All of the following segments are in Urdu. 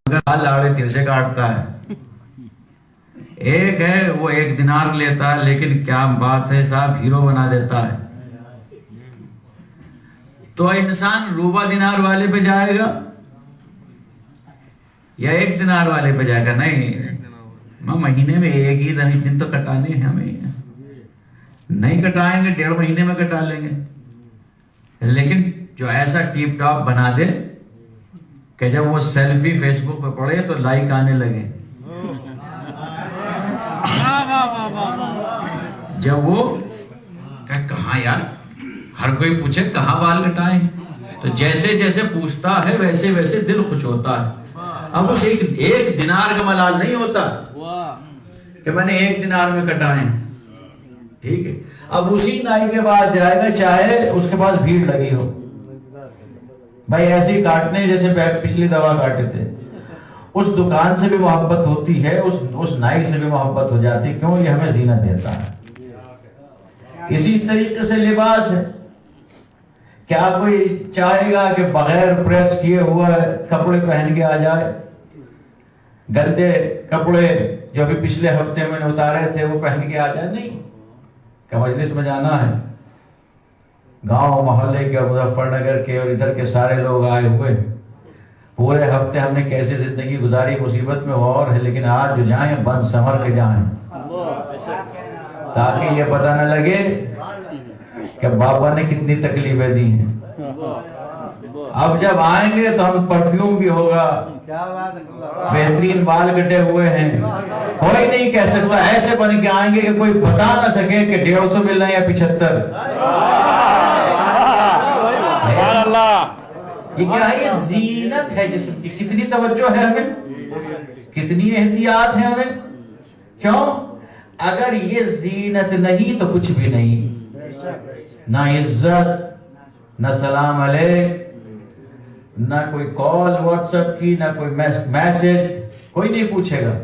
لاڑے تیر سے کاٹتا ہے. ایک ہے وہ 1 دینار لیتا ہے لیکن کیا بات ہے صاحب، ہیرو بنا دیتا ہے. تو انسان روبہ دینار والے پہ جائے گا یا 1 دینار والے پہ جائے گا؟ نہیں، مہینے میں ایک ہی دن تو کٹانے ہیں ہمیں، نہیں کٹائیں گے 1.5 مہینے میں کٹا لیں گے. لیکن جو ایسا ٹیپ ٹاپ بنا دے کہ جب وہ سیلفی فیس بک پہ پڑے تو لائک آنے لگے، جب وہ کہاں یار، ہر کوئی پوچھے کہاں بال کٹائیں، تو جیسے جیسے پوچھتا ہے ویسے ویسے دل خوش ہوتا ہے. اب اس 1 دینار کا ملال نہیں ہوتا کہ میں نے 1 دینار میں کٹائے، ٹھیک ہے. اب اسی نائی کے پاس جائے گا چاہے اس کے پاس بھیڑ لگی ہو، بھائی ایسے ہی کاٹنے جیسے پچھلی دوا کاٹے تھے. اس دکان سے بھی محبت ہوتی ہے، اس نائی سے بھی محبت ہو جاتی ہے. کیوں؟ یہ ہمیں زینت دیتا ہے. اسی طریقے سے لباس ہے. کیا کوئی چاہے گا کہ بغیر پریس کیے ہوا کپڑے پہن کے آ جائے؟ گندے کپڑے جو ابھی پچھلے ہفتے میں نے اتارے تھے وہ پہن کے آ جائے؟ نہیں. کہ مجلس میں جانا ہے، گاؤں محلے کے اور مظفر نگر کے اور ادھر کے سارے لوگ آئے ہوئے، پورے ہفتے ہم نے کیسے زندگی گزاری، مصیبت میں اور ہے، لیکن آج جو جائیں بند سنور کے جائیں، تاکہ یہ پتہ نہ لگے کہ بابا نے کتنی تکلیفیں دی ہیں. اب جب آئیں گے تو ہم پرفیوم بھی ہوگا، بہترین بال کٹے ہوئے ہیں، کوئی نہیں کہہ سکتا. ایسے بن کے آئیں گے کہ کوئی بتا نہ سکے کہ 150 مل رہے ہیں یا 75. یہ کیا ہے؟ یہ زینت ہے جسم کی. کتنی توجہ ہے ہمیں، کتنی احتیاط ہے ہمیں. کیوں؟ اگر یہ زینت نہیں تو کچھ بھی نہیں، نہ عزت، نہ سلام علیک، نہ کوئی کال واٹس ایپ کی، نہ کوئی میسج، کوئی نہیں پوچھے گا.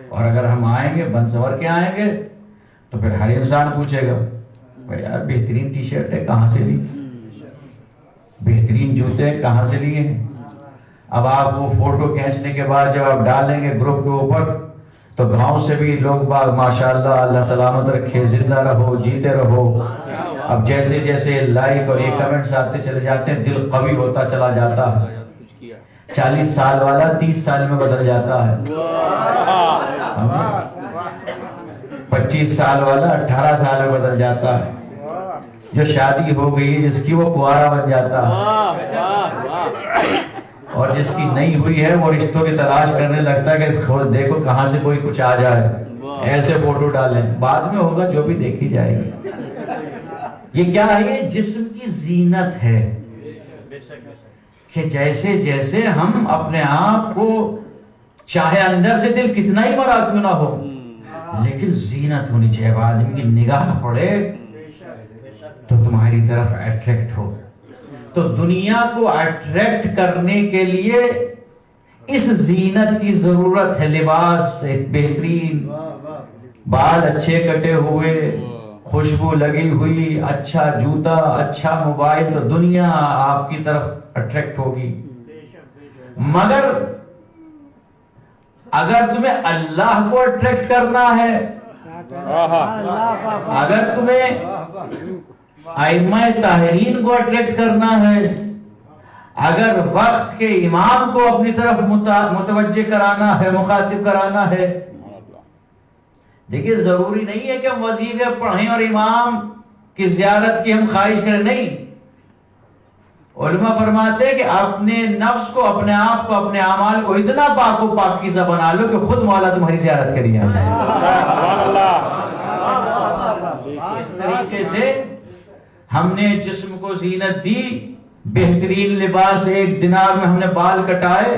اور اگر ہم آئیں گے بن سور کے آئیں گے تو پھر ہر انسان پوچھے گا بھائی یار بہترین ٹی شرٹ ہے کہاں سے لی، بہترین جوتے کہاں سے لیے ہیں. اب آپ وہ فوٹو کھینچنے کے بعد جب آپ ڈالیں گے گروپ کے اوپر تو گاؤں سے بھی لوگ باغ ماشاءاللہ اللہ سلامت رکھے، زندہ رہو، جیتے رہو. اب جیسے جیسے لائک اور یہ کمنٹس آتے چلے جاتے ہیں دل قوی ہوتا چلا جاتا ہے. 40 سال والا 30 سال میں بدل جاتا ہے، 25 سال والا 18 سال میں بدل جاتا ہے. جو شادی ہو گئی جس کی وہ کنوارا بن جاتا ہے، اور جس کی نہیں ہوئی ہے وہ رشتوں کی تلاش کرنے لگتا ہے کہ دیکھو کہاں سے کوئی کچھ آ جائے، ایسے فوٹو ڈالیں. بعد میں ہوگا جو بھی دیکھی جائے گی. یہ کیا ہے؟ یہ جسم کی زینت ہے کہ جیسے جیسے ہم اپنے آپ کو، چاہے اندر سے دل کتنا ہی مرا کیوں نہ ہو، لیکن زینت ہونی چاہیے. آدمی کی نگاہ پڑے تو تمہاری طرف اٹریکٹ ہو. تو دنیا کو اٹریکٹ کرنے کے لیے اس زینت کی ضرورت ہے. لباس ایک بہترین، بال اچھے کٹے ہوئے، خوشبو لگی ہوئی، اچھا جوتا، اچھا موبائل، تو دنیا آپ کی طرف اٹریکٹ ہوگی. مگر اگر تمہیں اللہ کو اٹریکٹ کرنا ہے، اگر تمہیں ائمہ طاہرین کو اٹریکٹ کرنا ہے، اگر وقت کے امام کو اپنی طرف متوجہ کرانا ہے، مخاطب کرانا ہے، دیکھیے ضروری نہیں ہے کہ ہم وظیفے پڑھیں اور امام کی زیارت کی ہم خواہش کریں. نہیں، علماء فرماتے ہیں کہ اپنے نفس کو، اپنے آپ کو، اپنے اعمال کو اتنا پاک و پاکیزہ بنا لو کہ خود مولا تمہاری زیارت کریے. اس طریقے سے ہم نے جسم کو زینت دی. بہترین لباس، 1 دینار میں ہم نے بال کٹائے،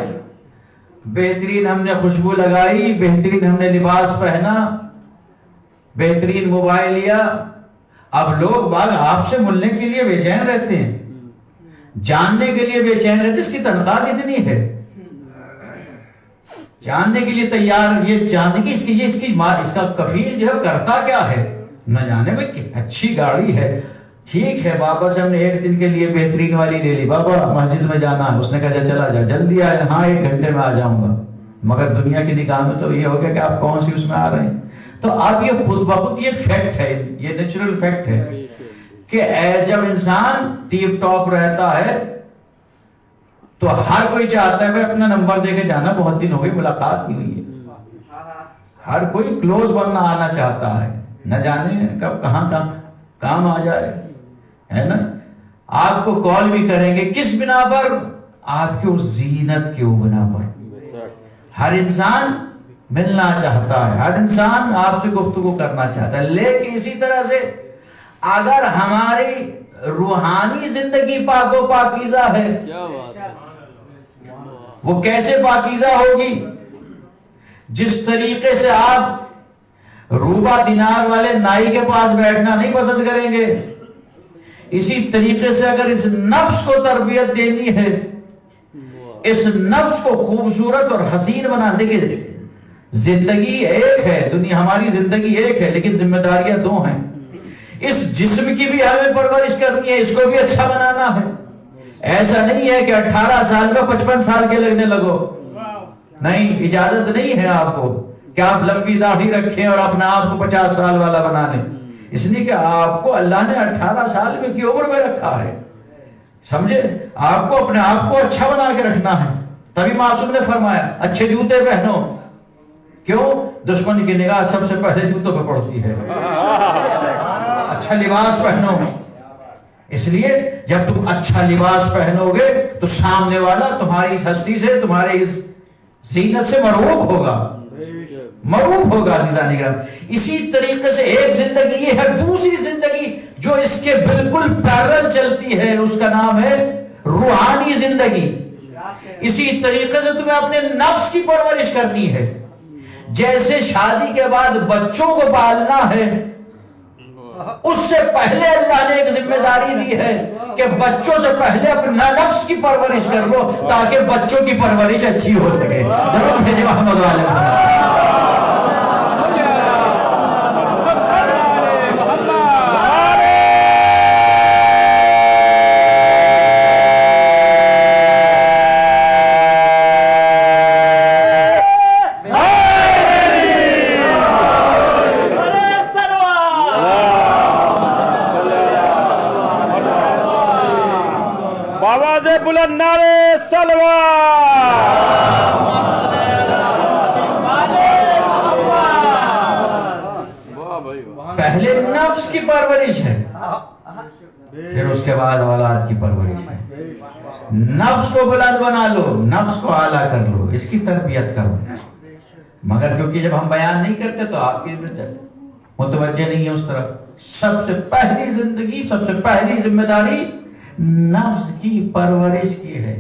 بہترین ہم نے خوشبو لگائی، بہترین ہم نے لباس پہنا، بہترین موبائل لیا. اب لوگ باغ آپ سے ملنے کے لیے بے چین رہتے ہیں، جاننے کے لیے بے چین رہتے اس کی تنخواہ کتنی ہے، جاننے کے لیے تیار، یہ جاننے کی اس کا کفیل جو ہے کرتا کیا ہے، نہ جانے میں اچھی گاڑی ہے، ٹھیک ہے بابا سے ہم نے ایک دن کے لیے بہترین والی لے لی، بابا مسجد میں جانا ہے، اس نے کہا چلا جا، جلدی آئے، ہاں 1 گھنٹے میں آ جاؤں گا، مگر دنیا کی نگاہ میں تو یہ ہو گیا کہ آپ کون سی اس میں آ رہے ہیں۔ تو اب یہ خود بخود یہ فیکٹ ہے، یہ نیچرل فیکٹ ہے کہ جب انسان ٹیپ ٹاپ رہتا ہے تو ہر کوئی چاہتا ہے اپنا نمبر دے کے جانا، بہت دن ہو گئے ملاقات نہیں ہوئی ہے، ہر کوئی کلوز بننا آنا چاہتا ہے، نہ جانے کب کہاں کام آ جائے، ہے نا۔ آپ کو کال بھی کریں گے کس بنا پر؟ آپ کی اس زینت کے بنا پر۔ ہر انسان ملنا چاہتا ہے، ہر انسان آپ سے گفتگو کرنا چاہتا ہے، لیکن اسی طرح سے اگر ہماری روحانی زندگی پاک و پاکیزہ ہے، وہ کیسے پاکیزہ ہوگی؟ جس طریقے سے آپ روبہ دینار والے نائی کے پاس بیٹھنا نہیں پسند کریں گے، اسی طریقے سے اگر اس نفس کو تربیت دینی ہے، اس نفس کو خوبصورت اور حسین بنانے کے، زندگی ایک ہے، دنیا ہماری زندگی ایک ہے لیکن ذمہ داریاں 2 ہیں۔ اس جسم کی بھی ہمیں پرورش کرنی ہے، اس کو بھی اچھا بنانا ہے۔ ایسا نہیں ہے کہ 18 سال کا 55 سال کے لگنے لگو، نہیں، اجازت نہیں ہے آپ کو کہ آپ لمبی داڑھی رکھیں اور اپنے آپ کو 50 سال والا بنا لیں، اس لیے کہ آپ کو اللہ نے 18 سال کی عمر میں رکھا ہے، سمجھے؟ آپ کو اپنے آپ کو اچھا بنا کے رکھنا ہے۔ تبھی معصوم نے فرمایا اچھے جوتے پہنو، کیوں؟ دشمن کی نگاہ سب سے پہلے جوتوں پہ پڑتی ہے۔ اچھا لباس پہنو، اس لیے جب تم اچھا لباس پہنو گے تو سامنے والا تمہاری اس ہستی سے، تمہارے اس زینت سے مرعوب ہوگا، مرعوب ہوگا عزیزان کرام۔ اسی طریقے سے ایک زندگی یہ ہے، دوسری زندگی جو اس کے بالکل پیرل چلتی ہے، اس کا نام ہے روحانی زندگی۔ اسی طریقے سے تمہیں اپنے نفس کی پرورش کرنی ہے، جیسے شادی کے بعد بچوں کو پالنا ہے، اس سے پہلے اللہ نے ایک ذمہ داری دی ہے کہ بچوں سے پہلے اپنا نفس کی پرورش کر لو تاکہ بچوں کی پرورش اچھی ہو سکے۔ ضرور بھیجے محمد والے بلند نعرے سلوات۔ پہلے نفس کی پرورش ہے، پھر اس کے بعد اولاد کی پرورش ہے۔ نفس کو بلند بنا لو، نفس کو اعلیٰ کر لو، اس کی تربیت کرو، مگر کیونکہ جب ہم بیان نہیں کرتے تو آپ کی متوجہ نہیں ہے اس طرف۔ سب سے پہلی زندگی، سب سے پہلی ذمہ داری نفس کی پرورش کی ہے۔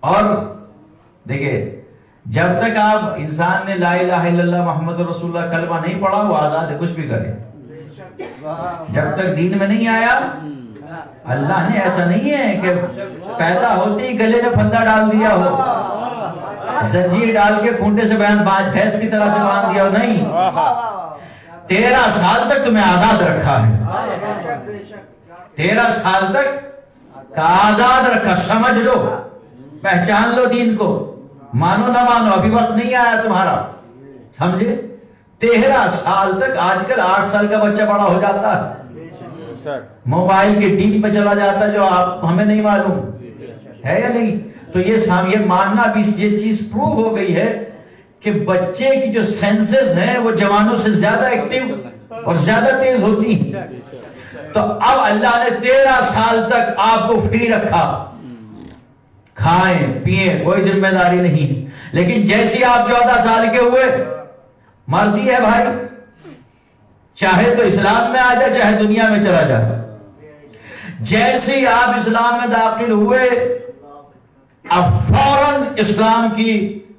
اور دیکھیں، جب تک آپ انسان نے لا الہ الا اللہ محمد رسول اللہ کلمہ نہیں پڑھا، وہ آزاد ہے، کچھ بھی کرے۔ جب تک دین میں نہیں آیا، اللہ نے ایسا نہیں ہے کہ پیدا ہوتے ہی گلے میں پھندا ڈال دیا ہو، زنجیر ڈال کے کھونٹے سے بھینس کی طرح سے باندھ دیا ہو، نہیں۔ 13 سال تک تمہیں آزاد رکھا ہے، 13 سال تک آزاد رکھا، سمجھ لو، پہچان لو دین کو، مانو نہ مانو، ابھی وقت نہیں آیا تمہارا، سمجھے؟ 13 سال تک۔ آج کل 8 سال کا بچہ بڑا ہو جاتا ہے، موبائل کے ڈیپ میں چلا جاتا ہے، جو آپ ہمیں نہیں معلوم ہے یا نہیں۔ تو یہ ماننا بھی، یہ چیز پروو ہو گئی ہے کہ بچے کی جو سینسز ہیں وہ جوانوں سے زیادہ ایکٹیو اور زیادہ تیز ہوتی ہیں۔ تو اب اللہ نے 13 سال تک آپ کو فری رکھا، کھائیں پیئیں، کوئی ذمہ داری نہیں۔ لیکن جیسی آپ 14 سال کے ہوئے، مرضی ہے بھائی، چاہے تو اسلام میں آ جائے، چاہے دنیا میں چلا جائے۔ جیسے ہی آپ اسلام میں داخل ہوئے، اب فوراً اسلام کی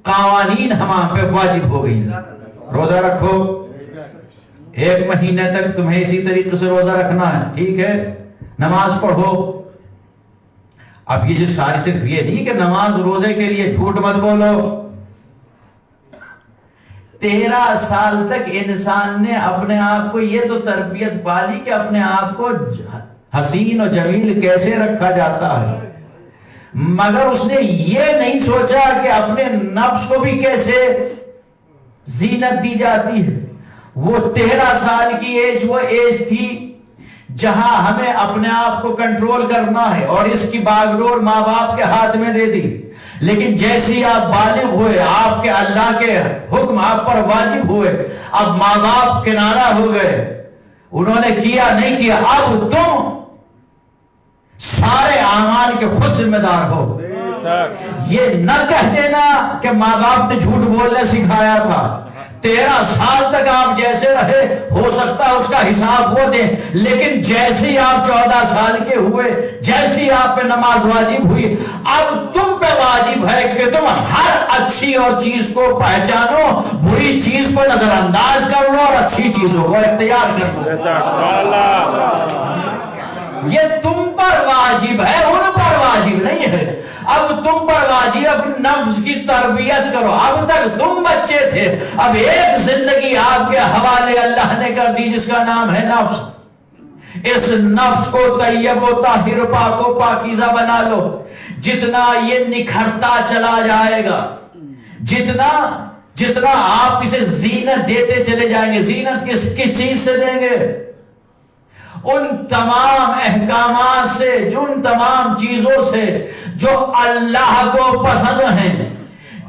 قوانین ہم پہ واجب ہو گئی۔ روزہ رکھو، 1 مہینے تک تمہیں اسی طریقے سے روزہ رکھنا ہے، ٹھیک ہے؟ نماز پڑھو۔ اب یہ جو ساری، صرف یہ نہیں کہ نماز روزے کے لیے جھوٹ مت بولو، 13 سال تک انسان نے اپنے آپ کو یہ تو تربیت پالی کہ اپنے آپ کو حسین و جمیل کیسے رکھا جاتا ہے، مگر اس نے یہ نہیں سوچا کہ اپنے نفس کو بھی کیسے زینت دی جاتی ہے۔ وہ 13 سال کی ایج وہ ایج تھی جہاں ہمیں اپنے آپ کو کنٹرول کرنا ہے، اور اس کی باغ ڈور ماں باپ کے ہاتھ میں دے دی۔ لیکن جیسے ہی آپ بالغ ہوئے، آپ کے اللہ کے حکم آپ پر واجب ہوئے، اب ماں باپ کنارہ ہو گئے، انہوں نے کیا نہیں کیا، اب تم سارے اعمال کے خود ذمہ دار ہو۔ یہ نہ کہہ دینا کہ ماں باپ نے جھوٹ بولنے سکھایا تھا۔ 13 سال تک آپ جیسے رہے، ہو سکتا ہے اس کا حساب وہ دیں، لیکن جیسے ہی آپ 14 سال کے ہوئے، جیسے ہی آپ پہ نماز واجب ہوئی، اب تم پہ واجب ہے کہ تم ہر اچھی اور چیز کو پہچانو، بری چیز کو نظر انداز کر لو اور اچھی چیزوں کو اختیار کر لو۔ یہ تم پر واجب ہے، ان پر واجب نہیں ہے۔ اب تم پر واجب اپنے نفس کی تربیت کرو۔ اب تک تم بچے تھے، اب ایک زندگی آپ کے حوالے اللہ نے کر دی جس کا نام ہے نفس۔ اس نفس کو طیب و طاہر پاک و پاکیزہ بنا لو۔ جتنا یہ نکھرتا چلا جائے گا، جتنا آپ اسے زینت دیتے چلے جائیں گے، زینت کس چیز سے دیں گے؟ ان تمام احکامات سے، ان تمام چیزوں سے جو اللہ کو پسند ہیں۔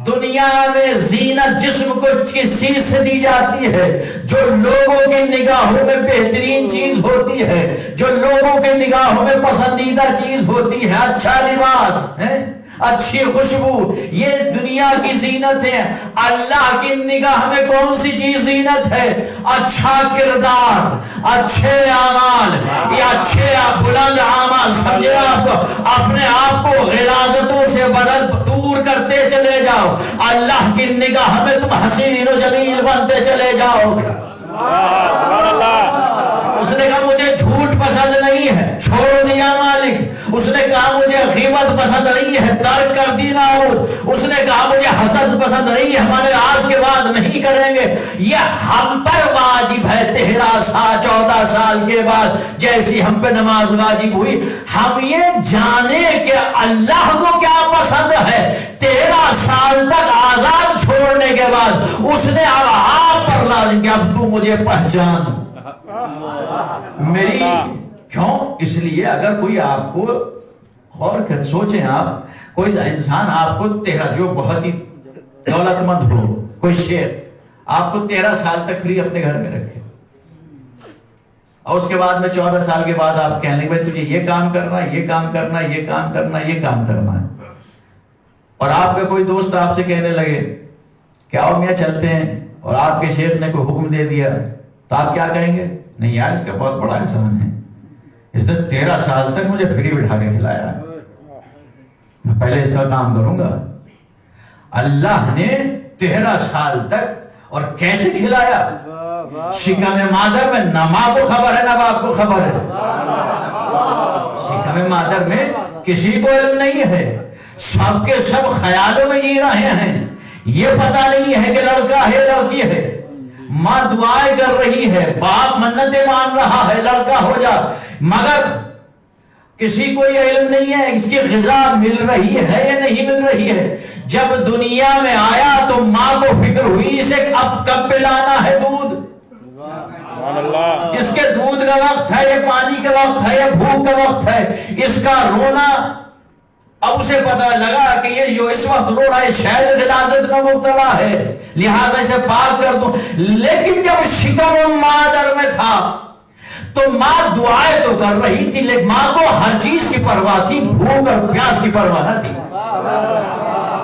دنیا میں زینت جسم کو کس چیز سے دی جاتی ہے؟ جو لوگوں کی نگاہوں میں بہترین چیز ہوتی ہے، جو لوگوں کی نگاہوں میں پسندیدہ چیز ہوتی ہے۔ اچھا لباس ہے، اچھی خوشبو، یہ دنیا کی زینت ہے۔ اللہ کی نگاہ میں کون سی چیز زینت ہے؟ اچھا کردار، اچھے اعمال، یہ اچھے بلند اعمال۔ سمجھے آپ کو اپنے آپ کو غلاظتوں سے دور کرتے چلے جاؤ، اللہ کی نگاہ میں تم حسین و جمیل بنتے چلے جاؤ گے۔ اس نے کہا مجھے جھوٹ پسند نہیں ہے، چھوڑ دیا مالک۔ اس نے کہا مجھے غیبت پسند نہیں ہے، ترک کر دی نعوذ۔ اس نے کہا مجھے حسد پسند نہیں ہے، ہمارے آج کے بعد نہیں کریں گے۔ یہ ہم پر واجب ہے۔ 13 سال 14 سال کے بعد جیسی ہم پہ نماز واجب ہوئی، ہم یہ جانے کہ اللہ کو کیا پسند ہے۔ 13 سال تک آزاد چھوڑنے کے بعد اس نے اب آپ پر لازم کہ اب تو مجھے پہچان میری۔ کیوں؟ اس لیے اگر کوئی آپ کو غور کر سوچیں، آپ کوئی انسان آپ کو 13 جو بہت ہی دولت مند ہو، کوئی شیخ آپ کو 13 سال تک فری اپنے گھر میں رکھے، اور اس کے بعد میں 14 سال کے بعد آپ کہنے کہ بھائی تجھے یہ کام کرنا ہے، یہ کام کرنا ہے، یہ کام کرنا ہے، یہ کام کرنا ہے، اور آپ کا کوئی دوست آپ سے کہنے لگے کہ آؤ میاں چلتے ہیں، اور آپ کے شیخ نے کوئی حکم دے دیا، تو آپ کیا کہیں گے؟ نہیں یار اس کا بہت بڑا احسان ہے، اس نے 13 سال تک مجھے فری بٹھا کے کھلایا، میں پہلے اس کا کام کروں گا۔ اللہ نے 13 سال تک اور کیسے کھلایا؟ شکم مادر میں نہ ماں کو خبر ہے نہ باپ کو خبر ہے۔ شکم مادر میں کسی کو علم نہیں ہے، سب کے سب خیالوں میں جی رہے ہیں، یہ پتہ نہیں ہے کہ لڑکا ہے لڑکی ہے، ماں دعائیں کر رہی ہے، باپ منتیں مان رہا ہے لڑکا ہو جا، مگر کسی کو یہ علم نہیں ہے اس کی غذا مل رہی ہے یا نہیں مل رہی ہے۔ جب دنیا میں آیا تو ماں کو فکر ہوئی اسے اب کب پلانا ہے دودھ، اس کے دودھ کا وقت ہے، یہ پانی کا وقت ہے، یہ بھوک کا وقت ہے، اس کا رونا۔ اب اسے پتہ لگا کہ یہ جو اس وقت رو رہا ہے شاید غلاظت میں مبتلا ہے، لہذا اسے پاک کر دو۔ لیکن جب شکم مادر میں تھا تو ماں دعائیں تو کر رہی تھی، لیکن ماں کو ہر چیز کی پرواہ تھی، بھوک اور پیاس کی پرواہ نہ تھی۔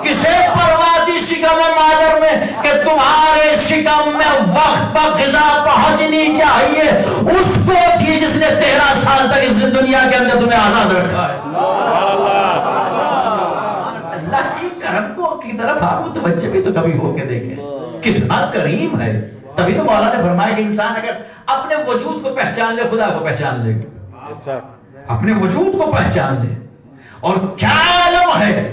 کسے پرواہ تھی شکم مادر میں کہ تمہارے شکم میں وقت پر غذا پہنچنی چاہیے، اس کو تھی جس نے 13 سال تک اس دنیا کے اندر تمہیں آزاد رکھا ہے۔ اللہ کی کرم کی طرف آپ متوجہ بھی تو کبھی ہو کے دیکھیں، کتنا کریم ہے۔ تبھی تو مولا نے فرمایا کہ انسان اگر اپنے وجود کو پہچان لے خدا کو پہچان لے گا، اپنے وجود کو پہچان لے، اور کیا علم ہے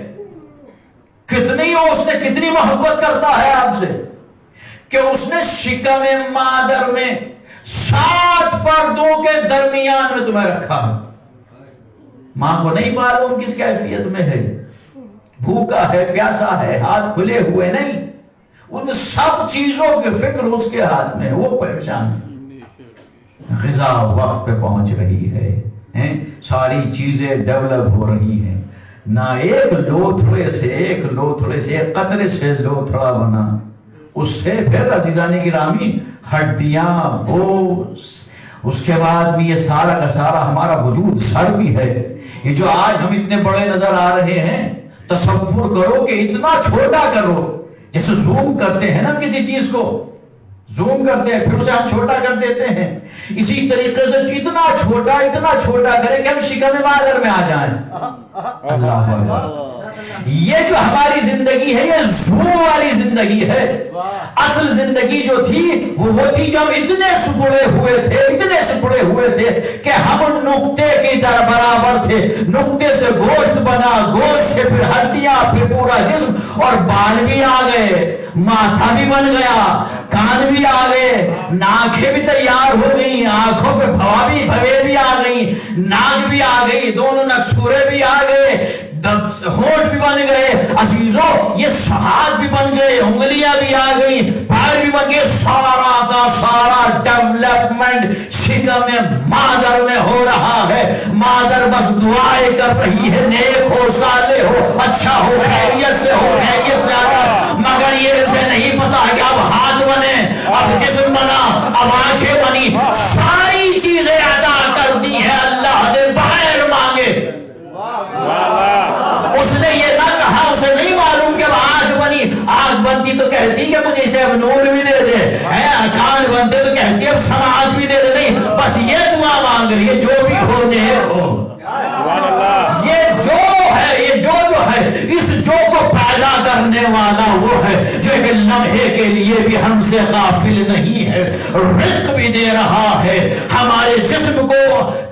کتنی اس نے کتنی محبت کرتا ہے آپ سے، کہ اس نے شکم مادر میں 7 پردوں کے درمیان میں تمہیں رکھا. ماں کو نہیں معلوم کس کیفیت میں ہے، بھوکا ہے، پیاسا ہے، ہاتھ کھلے ہوئے نہیں، ان سب چیزوں کی فکر اس کے ہاتھ میں، وہ پریشان ہے. غذا وقت پہ پہنچ رہی ہے، ساری چیزیں ڈیولپ ہو رہی ہیں، نہ ایک لوتھڑے سے ایک قطرے سے لوتھڑا بنا. اس سے پھر عزیزان گرامی ہڈیاں، گوشت، اس کے بعد بھی یہ سارا کا سارا ہمارا وجود سر بھی ہے. یہ جو آج ہم اتنے بڑے نظر آ رہے ہیں، تصور کرو کہ اتنا چھوٹا کرو، جیسے زوم کرتے ہیں نا کسی چیز کو، زوم کرتے ہیں پھر اسے ہم چھوٹا کر دیتے ہیں، اسی طریقے سے اتنا چھوٹا کریں کہ ہم شکم مادر میں آ جائیں. اللہ اکبر. یہ جو ہماری زندگی ہے یہ زوم والی زندگی ہے. اصل زندگی جو تھی وہ تھی جب اتنے سپڑے ہوئے تھے کہ ہم نقطے کی طرح برابر تھے. نقطے سے گوشت بنا، گوشت سے پھر ہڈیاں، پھر پورا جسم، اور بال بھی آ گئے، ماتھا بھی بن گیا، کان بھی آ گئے، ناکیں بھی تیار ہو گئی، آنکھوں پہ بھوے بھی آ گئی، ناک بھی آ گئی، دونوں نکسورے بھی آ گئے، ہونٹ بھی بن گئے. عزیزوں یہ ہاتھ بھی بن گئے، انگلیاں بھی آ گئی، پیر بھی بن گئے. سارا کا سارا ڈیولپمنٹ شکم مادر میں ہو رہا ہے. مادر بس دعائیں کر رہی ہے، نیک ہو، صالح ہو، اچھا ہو، خیریت سے ہو، خیریت سے آگا. مگر یہ اسے نہیں پتا کہ اب ہاتھ بنے، اب جسم بنا، اب آنکھیں بنی، ساری چیزیں عطا کر دی ہے اللہ نے بغیر مانگے. اس نے یہ نہ کہا، اسے نہیں معلوم کہ آنکھ بنی، آنکھ بنتی تو کہتی کہ مجھے اسے اب نور بھی دے دے، کان بنتے تو کہتی اب سماعت بھی دے دے. نہیں، بس یہ دعا مانگ رہی ہے، جو بھی ہو دے ہو. یہ جو ہے، یہ جو ہے، اس جو کو پیدا کرنے والا وہ ہے جو ایک لمحے کے لیے بھی ہم سے غافل نہیں ہے. رزق بھی دے رہا ہے، ہمارے جسم کو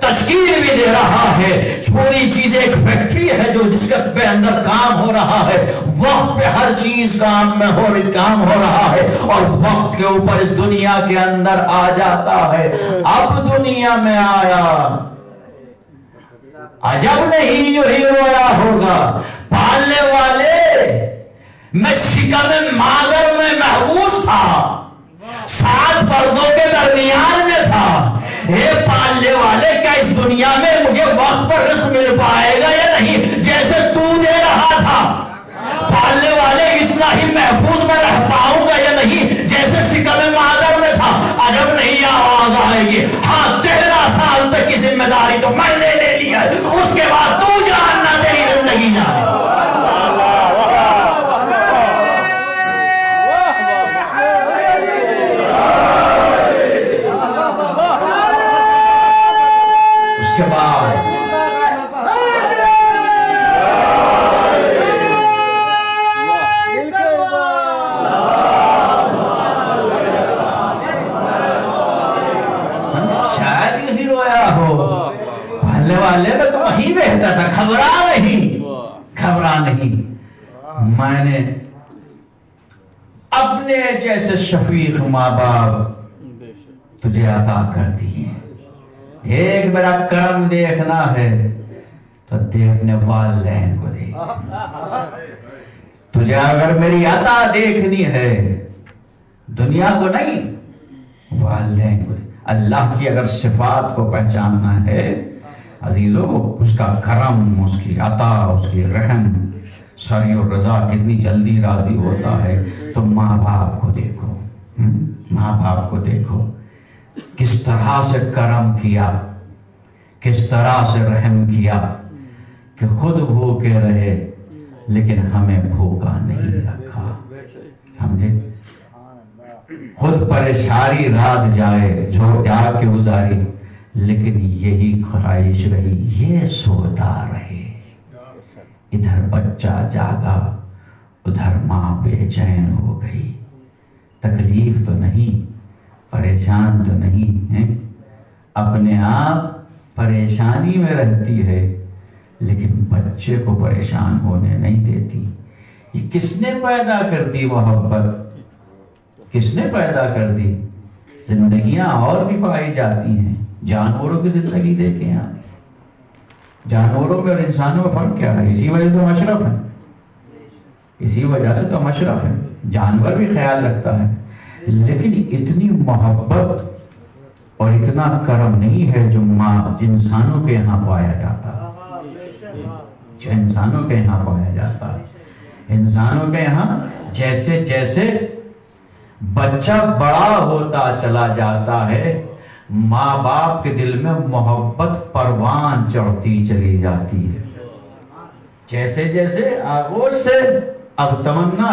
تشکیل بھی دے رہا ہے. پوری چیز ایک فیکٹری ہے جو جس کے اندر کام ہو رہا ہے. وقت پہ ہر چیز کام ہو رہا ہے، اور وقت کے اوپر اس دنیا کے اندر آ جاتا ہے. اب دنیا میں آیا، عجب نہیں جو ہی رویا ہوگا. پالنے والے، میں شکم مادر میں محبوس تھا، 7 پردوں کے درمیان میں تھا. پالنے والے، کیا اس دنیا میں مجھے وقت پر رزق مل پائے گا یا نہیں، جیسے تو دے رہا تھا؟ پالنے والے، اتنا ہی محفوظ میں رہ پاؤں گا یا نہیں جیسے شکم مادر میں تھا؟ عجب نہیں آواز آئے گی، ہاں 13 سال تک کی ذمہ داری تو میں نے لے لی ہے، اس کے بعد تو جاننا، تیری زندگی جانے. اس کے بعد شاید یہی رویا ہو. پالنے والے میں تو وہی بہتا تھا، گھبرا نہیں. میں نے اپنے جیسے شفیق ماں باپ تجھے عطا کر دیے. دیکھ میرا کرم دیکھنا ہے تو دیکھ اپنے والدین کو دیکھ. تجھے اگر میری عطا دیکھنی ہے، دنیا کو نہیں، والدین کو. اللہ کی اگر صفات کو پہچاننا ہے عزیزو، اس کا کرم، اس کی عطا، اس کی رحم، سری اور رضا کتنی جلدی راضی ہوتا ہے. تو ماں باپ کو دیکھو، ماں باپ کو دیکھو کس طرح سے کرم کیا، کس طرح سے رحم کیا کہ خود بھوکے رہے لیکن ہمیں بھوکا نہیں رکھا. سمجھے؟ خود پریشانی رات جائے، جا کے گزاری، لیکن یہی خواہش رہی یہ سوتا رہے. ادھر بچہ جاگا، ادھر ماں بے چین ہو گئی. تکلیف تو نہیں، پریشان تو نہیں ہے، اپنے آپ پریشانی میں رہتی ہے لیکن بچے کو پریشان ہونے نہیں دیتی. یہ کس نے پیدا کر دی محبت؟ کس نے پیدا کر دی؟ زندگیاں اور بھی پائی جاتی ہیں، جانوروں کی زندگی دیکھیں آپ، جانوروں میں اور انسانوں میں فرق کیا ہے؟ اسی وجہ تو اشرف ہے، اسی وجہ سے تو اشرف ہے۔ جانور بھی خیال رکھتا ہے، لیکن اتنی محبت اور اتنا کرم نہیں ہے جو انسانوں کے یہاں پایا جاتا ہے، جو انسانوں کے یہاں پایا جاتا ہے۔ انسانوں کے یہاں جیسے جیسے بچہ بڑا ہوتا چلا جاتا ہے، ماں باپ کے دل میں محبت پروان چڑھتی چلی جاتی ہے۔ جیسے جیسے آغوش سے اب تمنا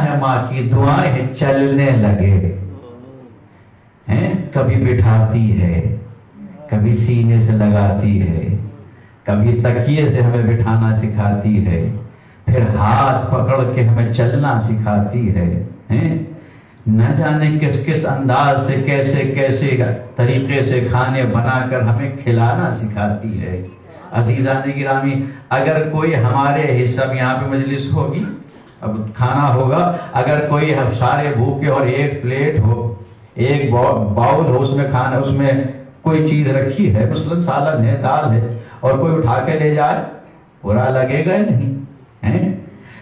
ہے ماں کی دعائیں چلنے لگے، کبھی بٹھاتی ہے، کبھی سینے سے لگاتی ہے، کبھی تکیے سے ہمیں بٹھانا سکھاتی ہے، پھر ہاتھ پکڑ کے ہمیں چلنا سکھاتی ہے، نہ جانے کس کس انداز سے کیسے کیسے طریقے سے کھانے بنا کر ہمیں کھلانا سکھاتی ہے۔ عزیزان گرامی، اگر کوئی ہمارے حصہ میں یہاں پہ مجلس ہوگی، اب کھانا ہوگا، اگر کوئی سارے بھوکے اور ایک پلیٹ ہو، ایک باؤل ہو، اس میں کھانا، اس میں کوئی چیز رکھی ہے، مثلا سالن ہے، دال ہے، اور کوئی اٹھا کے لے جائے، برا لگے گا نہیں؟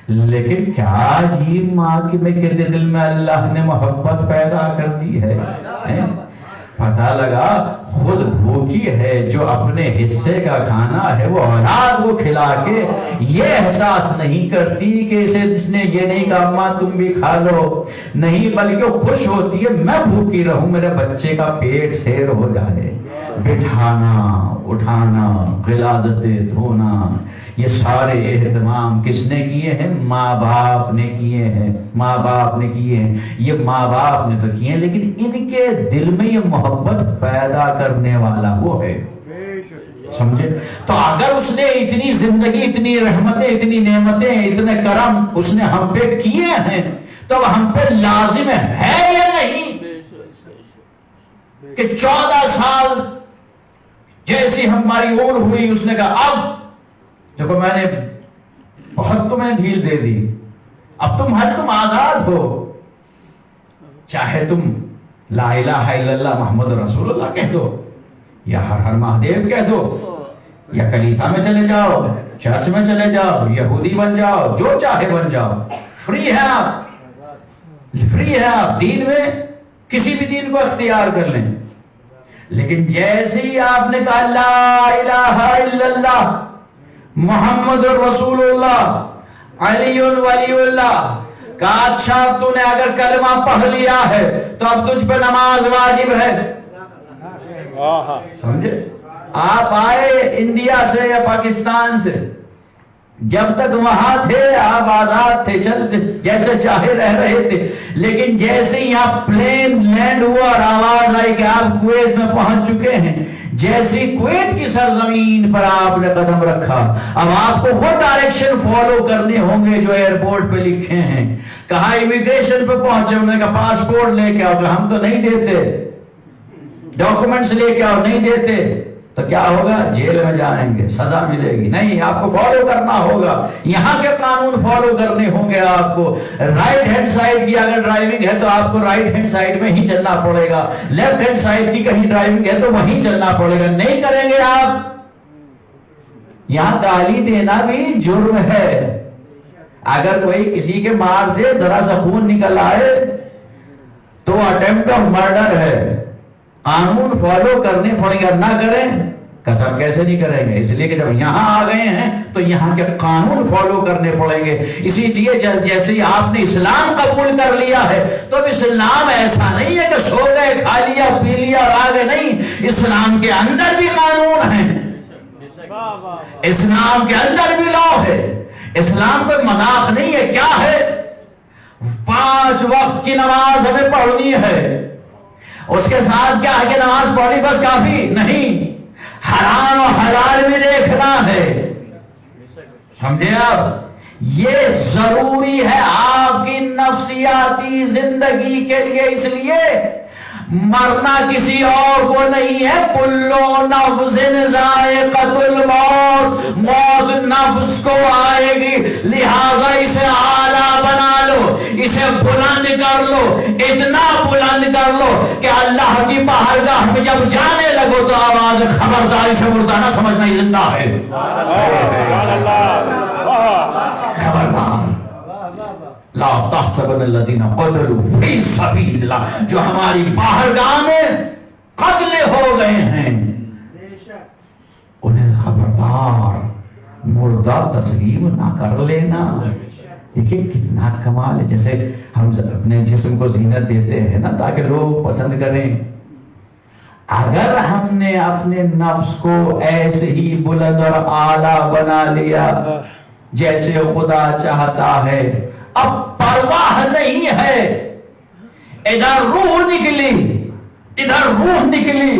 لیکن کیا عجیب ماں کے دل میں اللہ نے محبت پیدا کر دی ہے۔ پتہ لگا خود بھوکی ہے، جو اپنے حصے کا کھانا ہے وہ اولاد کو کھلا کے یہ احساس نہیں کرتی کہ اس نے یہ نہیں کہا اماں تم بھی کھا لو، نہیں، بلکہ خوش ہوتی ہے میں بھوکی رہوں، میرے بچے کا پیٹ سیر ہو جائے۔ بٹھانا، اٹھانا، غلاظتیں دھونا، یہ سارے اہتمام کس نے کیے ہیں؟ ماں باپ نے کیے ہیں، ماں باپ نے کیے ہیں، یہ ماں باپ نے تو کیے ہیں، لیکن ان کے دل میں یہ محبت پیدا کرنے والا وہ ہے، سمجھے؟ تو اگر اس نے اتنی زندگی، اتنی رحمتیں، اتنی نعمتیں، اتنے کرم اس نے ہم پہ کیے ہیں، تو ہم پہ لازم ہے یا نہیں کہ 14 سال جیسی ہماری عمر ہوئی اس نے کہا اب دیکھو میں نے بہت تمہیں ڈھیل دے دی، اب تم آزاد ہو، چاہے تم لا الہ الا اللہ محمد رسول اللہ کہہ دو، یا ہر ہر مہادیو کہہ دو، یا کلیسا میں چلے جاؤ، چرچ میں چلے جاؤ، یہودی بن جاؤ، جو چاہے بن جاؤ، فری ہے آپ دین میں کسی بھی دین کو اختیار کر لیں۔ لیکن جیسے ہی آپ نے کہا لا الہ الا اللہ محمد رسول اللہ علی ولی اللہ، کہا اچھا تو نے اگر کلمہ پڑھ لیا ہے تو اب تجھ پہ نماز واجب ہے، سمجھے؟ آپ آئے انڈیا سے یا پاکستان سے، جب تک وہاں تھے آپ آزاد تھے، چلتے جیسے چاہے رہ رہے تھے، لیکن جیسے ہی آپ پلین لینڈ ہوا اور آواز آئی کہ آپ کویت میں پہنچ چکے ہیں، جیسی کویت کی سرزمین پر آپ نے قدم رکھا، اب آپ کو وہ ڈائریکشن فالو کرنے ہوں گے جو ایئرپورٹ پہ لکھے ہیں۔ کہا امیگریشن پہ پہنچے، انہوں نے کہا پاسپورٹ لے کے آؤ، کہ ہم تو نہیں دیتے، ڈاکومنٹس لے کے آؤ، نہیں دیتے، تو کیا ہوگا؟ جیل میں جائیں گے، سزا ملے گی۔ نہیں، آپ کو فالو کرنا ہوگا، یہاں کے قانون فالو کرنے ہوں گے آپ کو۔ رائٹ ہینڈ سائڈ کی اگر ڈرائیونگ ہے تو آپ کو رائٹ ہینڈ سائڈ میں ہی چلنا پڑے گا، لیفٹ ہینڈ سائڈ کی کہیں ڈرائیونگ ہے تو وہیں چلنا پڑے گا، نہیں کریں گے آپ۔ یہاں گالی دینا بھی جرم ہے، اگر کوئی کسی کے مار دے، ذرا سا خون نکل آئے تو اٹیمپٹ آف مرڈر ہے، قانون فالو کرنے پڑیں گے، نہ کریں قسم کیسے نہیں کریں گے؟ اس لیے کہ جب یہاں آ گئے ہیں تو یہاں کے قانون فالو کرنے پڑیں گے۔ اسی لیے جیسے ہی آپ نے اسلام قبول کر لیا ہے تو اب اسلام ایسا نہیں ہے کہ سو گئے، کھا لیا، پی لیا اور آگے، نہیں، اسلام کے اندر بھی قانون ہے، اسلام کے اندر بھی لا ہے، اسلام کوئی مذاق نہیں ہے۔ کیا ہے؟ 5 وقت کی نماز ہمیں پڑھنی ہے، اس کے ساتھ کیا ہے کہ نماز پڑھنی بس کافی نہیں، حرام و حلال بھی دیکھنا ہے، سمجھے آپ؟ یہ ضروری ہے آپ کی نفسیاتی زندگی کے لیے، اس لیے مرنا کسی اور کو نہیں ہے، کلو نفس ذائقۃ الموت، موت نفس کو آئے گی، لہذا اسے اعلیٰ بنا لو، اسے بلند اتنا بلند کر لو کہ اللہ کی بارگاہ میں جب جانے لگو تو آواز خبردار شبردار نہ سمجھنا یہ زندہ ہے، خبردار لا تحسبن الذین قتلوا فی سبیل اللہ، جو ہماری بارگاہ میں قتل ہو گئے ہیں انہیں خبردار مردہ تسلیم نہ کر لینا۔ دیکھیں کتنا کمال ہے، جیسے ہم اپنے جسم کو زینت دیتے ہیں نا تاکہ لوگ پسند کریں، اگر ہم نے اپنے نفس کو ایسے ہی بلند اور اعلیٰ بنا لیا جیسے خدا چاہتا ہے، اب پرواہ نہیں ہے، ادھر روح نکلی،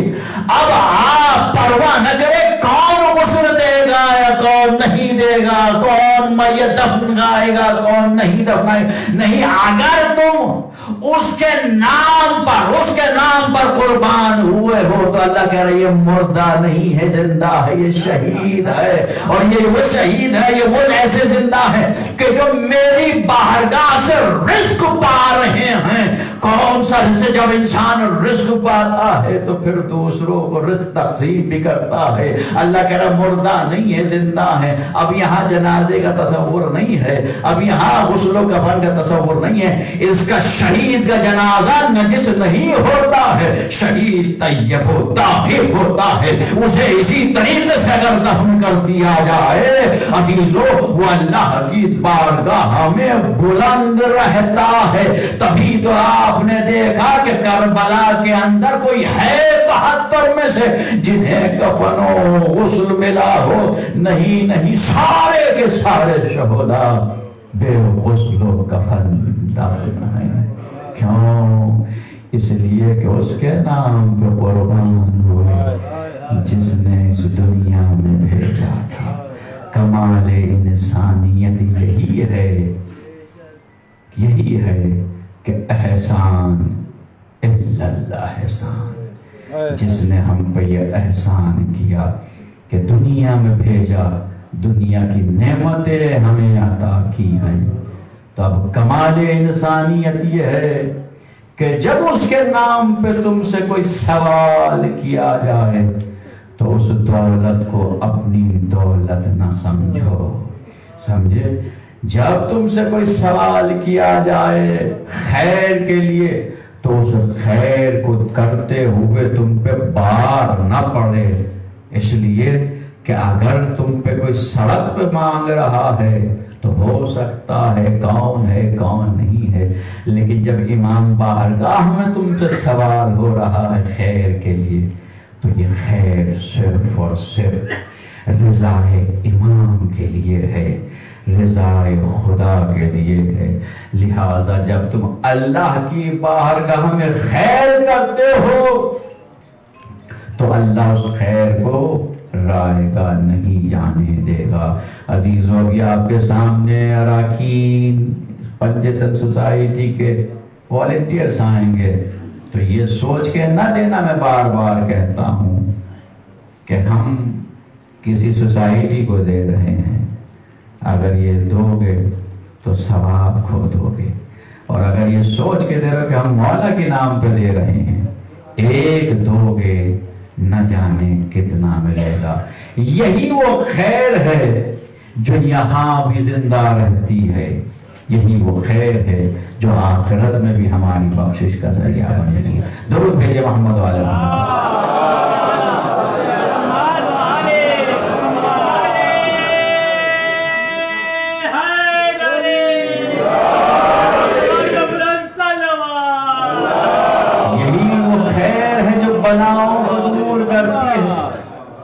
اب آپ پرواہ نہ کرے کون غسل دے گا یا کون نہیں دے گا، کون میت دفن گائے گا کون نہیں دفنائے، نہیں، اگر تم اس کے نام پر قربان ہوئے ہو تو اللہ کہہ رہا ہے یہ مردہ نہیں ہے، زندہ ہے، یہ شہید ہے، اور یہ وہ شہید ہے، یہ وہ ایسے زندہ ہے کہ جو میری بارگاہ سے رزق پا رہے ہیں۔ کون سا رزق؟ جب انسان رزق پاتا ہے تو پھر دوسروں کو رزق تقسیم بھی کرتا ہے۔ اللہ کہہ رہا مردہ نہیں ہے، زندہ ہے۔ اب یہاں جنازے کا تصور نہیں ہے، اب یہاں غسل و کفن کا تصور نہیں ہے، اس کا شہید کا جنازہ نجس نہیں ہوتا ہے، شہید طیب و طاہر ہوتا ہے، اسے اسی طریقے سے اگر دفن کر دیا جائے عزیزو وہ اللہ کی بارگاہ میں بلند رہتا ہے۔ تبھی تو آپ نے دیکھا کہ کربلا کے اندر کوئی ہے 72 میں سے جنہیں کفن و غسل ملا ہو، نہیں، سارے کے سارے شہداء بے غسل و کفن دفن ہیں۔ کیوں؟ اس لیے کہ اس کے نام پہ قربان ہوئے جس نے اس دنیا میں بھیجا تھا۔ کمال انسانیت یہی ہے کہ احسان الا اللہ احسان، جس نے ہم پہ یہ احسان کیا کہ دنیا میں بھیجا، دنیا کی نعمتیں ہمیں عطا کی ہیں، تو اب کمال انسانیت یہ ہے کہ جب اس کے نام پہ تم سے کوئی سوال کیا جائے تو اس دولت کو اپنی دولت نہ سمجھے۔ جب تم سے کوئی سوال کیا جائے خیر کے لیے تو اس خیر کو کرتے ہوئے تم پہ بار نہ پڑے، اس لیے کہ اگر تم پہ کوئی سڑک پہ مانگ رہا ہے تو ہو سکتا ہے کون ہے کون نہیں ہے، لیکن جب امام بارگاہ میں تم سے سوال ہو رہا ہے خیر کے لیے تو یہ خیر صرف اور صرف رضائے امام کے لیے ہے، رضائے خدا کے لیے ہے۔ لہذا جب تم اللہ کی بارگاہ میں خیر کرتے ہو تو اللہ اس خیر کو رائے گا نہیں جانے دے گا۔ عزیزوں ابھی آپ کے سامنے اراکین پنجتن سوسائٹی کے والنٹیئرز آئیں گے تو یہ سوچ کے نہ دینا، میں بار بار کہتا ہوں کہ ہم کسی سوسائٹی کو دے رہے ہیں، اگر یہ دو گے تو ثواب کھو دو گے، اور اگر یہ سوچ کے دے رہے کہ ہم مولا کے نام پہ دے رہے ہیں، ایک دو گے نہ جانے کتنا ملے گا۔ یہی وہ خیر ہے جو یہاں بھی زندہ رہتی ہے، یہی وہ خیر ہے جو آخرت میں بھی ہماری بخشش کا ذریعہ بنے گی۔ درود بھیجے محمد والے محمد۔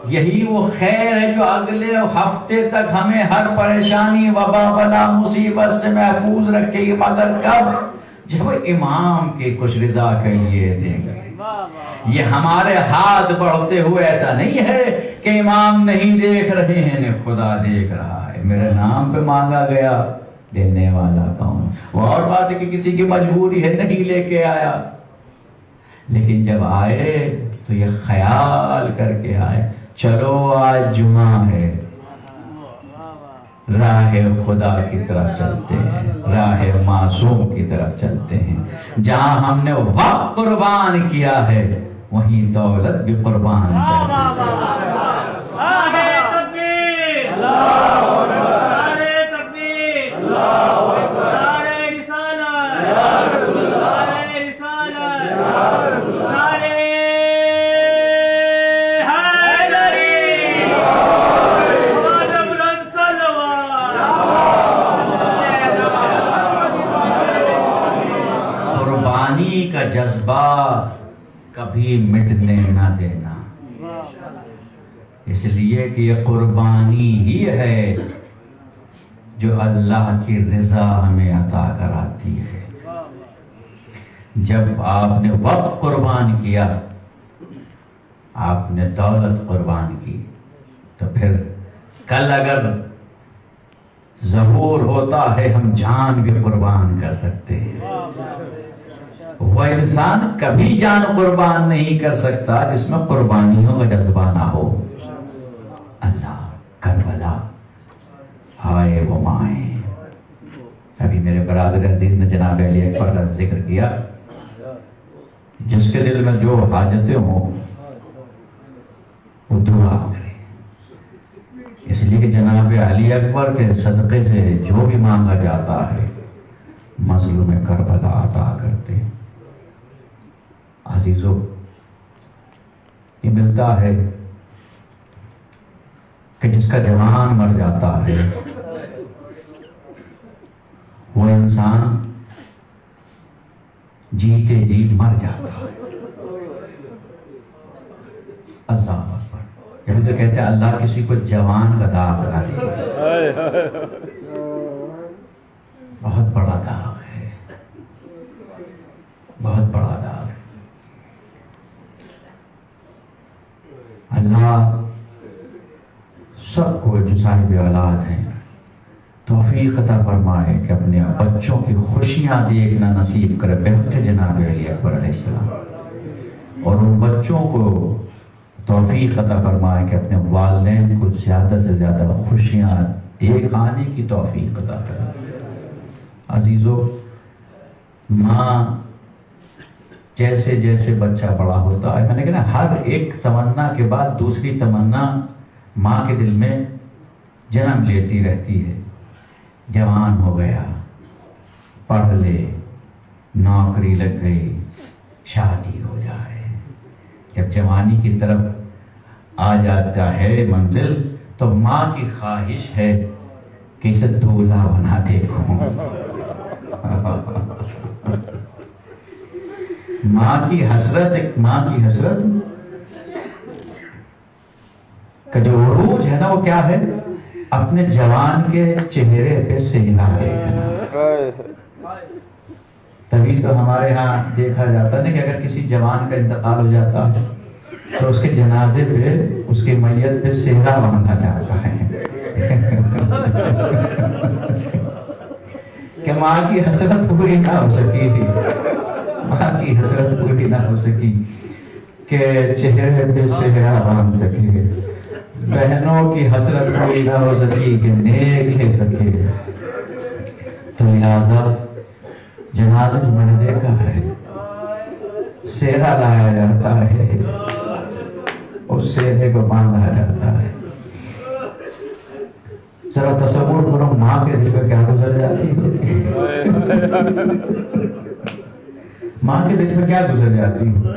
یہی وہ خیر ہے جو اگلے ہفتے تک ہمیں ہر پریشانی وبا بلا مصیبت سے محفوظ رکھے گی، مگر کب؟ جب امام کی خوش رضا کے لیے دیں گے۔ یہ ہمارے ہاتھ بڑھتے ہوئے ایسا نہیں ہے کہ امام نہیں دیکھ رہے ہیں، خدا دیکھ رہا ہے، میرے نام پہ مانگا گیا، دینے والا کون؟ وہ اور بات ہے کہ کسی کی مجبوری ہے نہیں لے کے آیا، لیکن جب آئے تو یہ خیال کر کے آئے چلو آج جمعہ ہے، راہ خدا کی طرف چلتے ہیں، راہ معصوم کی طرف چلتے ہیں۔ جہاں ہم نے وقت قربان کیا ہے وہیں دولت بھی قربان کر کا جذبہ کبھی مٹنے نہ دینا، اس لیے کہ یہ قربانی ہی ہے جو اللہ کی رضا ہمیں عطا کراتی ہے۔ جب آپ نے وقت قربان کیا، آپ نے دولت قربان کی، تو پھر کل اگر ظہور ہوتا ہے ہم جان بھی قربان کر سکتے ہیں۔ وہ انسان کبھی جان قربان نہیں کر سکتا جس میں قربانیوں کا جذبہ نہ ہو۔ اللہ کربلا ہائے وہ مائیں۔ ابھی میرے برادر عزیز نے جناب علی اکبر کا ذکر کیا، جس کے دل میں جو حاجتیں ہوں وہ دعا کرے، اس لیے کہ جناب علی اکبر کے صدقے سے جو بھی مانگا جاتا ہے مظلوم کربلا عطا کرتے۔ عزیزو، یہ ملتا ہے کہ جس کا جوان مر جاتا ہے وہ انسان جیتے جی مر جاتا ہے۔ اللہ اکبر۔ جب تو کہتے ہیں اللہ کسی کو جوان کا داغ نہ دے، بہت بڑا داغ ہے، بہت بڑا داغ۔ اللہ سب کو جو صاحب اولاد ہیں توفیق عطا فرمائے کہ اپنے بچوں کی خوشیاں دیکھنا نصیب کرے بہت جناب علی اکبر علیہ السلام، اور ان بچوں کو توفیق عطا فرمائے کہ اپنے والدین کو زیادہ سے زیادہ خوشیاں دکھانے کی توفیق عطا کرے۔ عزیزو، ماں جیسے جیسے بچہ بڑا ہوتا ہے، میں نے کہا نا، ہر ایک تمنا کے بعد دوسری تمنا ماں کے دل میں جنم لیتی رہتی ہے۔ جوان ہو گیا، پڑھ لے، نوکری لگ گئی، شادی ہو جائے۔ جب جوانی کی طرف آ جاتا ہے منزل تو ماں کی خواہش ہے کہ اسے دولہا بنا دیکھوں۔ ماں کی حسرت کا جو عروج ہے نا، وہ کیا ہے؟ اپنے جوان کے چہرے پہ سہنا دیکھنا۔ تبھی تو ہمارے ہاں دیکھا جاتا ہے کہ اگر کسی جوان کا انتقال ہو جاتا ہے تو اس کے جنازے پہ اس کی میت پہ سہرا باندھا جاتا ہے کہ ماں کی حسرت پوری نہ ہو سکی تھی، ماں کی حسرت پوری نہ ہو سکی کہ چہرے پہ سہرا باندھ سکے، بہنوں کی حسرت پوری نہ ہو سکی کہ نیک لے سکے۔ تو لہذا جنازے میں نے دیکھا ہے سہرا لایا جاتا ہے، اس سہرے کو باندھا جاتا ہے۔ ذرا تصور کرو ماں کے دل پہ کیا گزر جاتی ہوگی، ماں کے دل پہ کیا گزر جاتی ہو،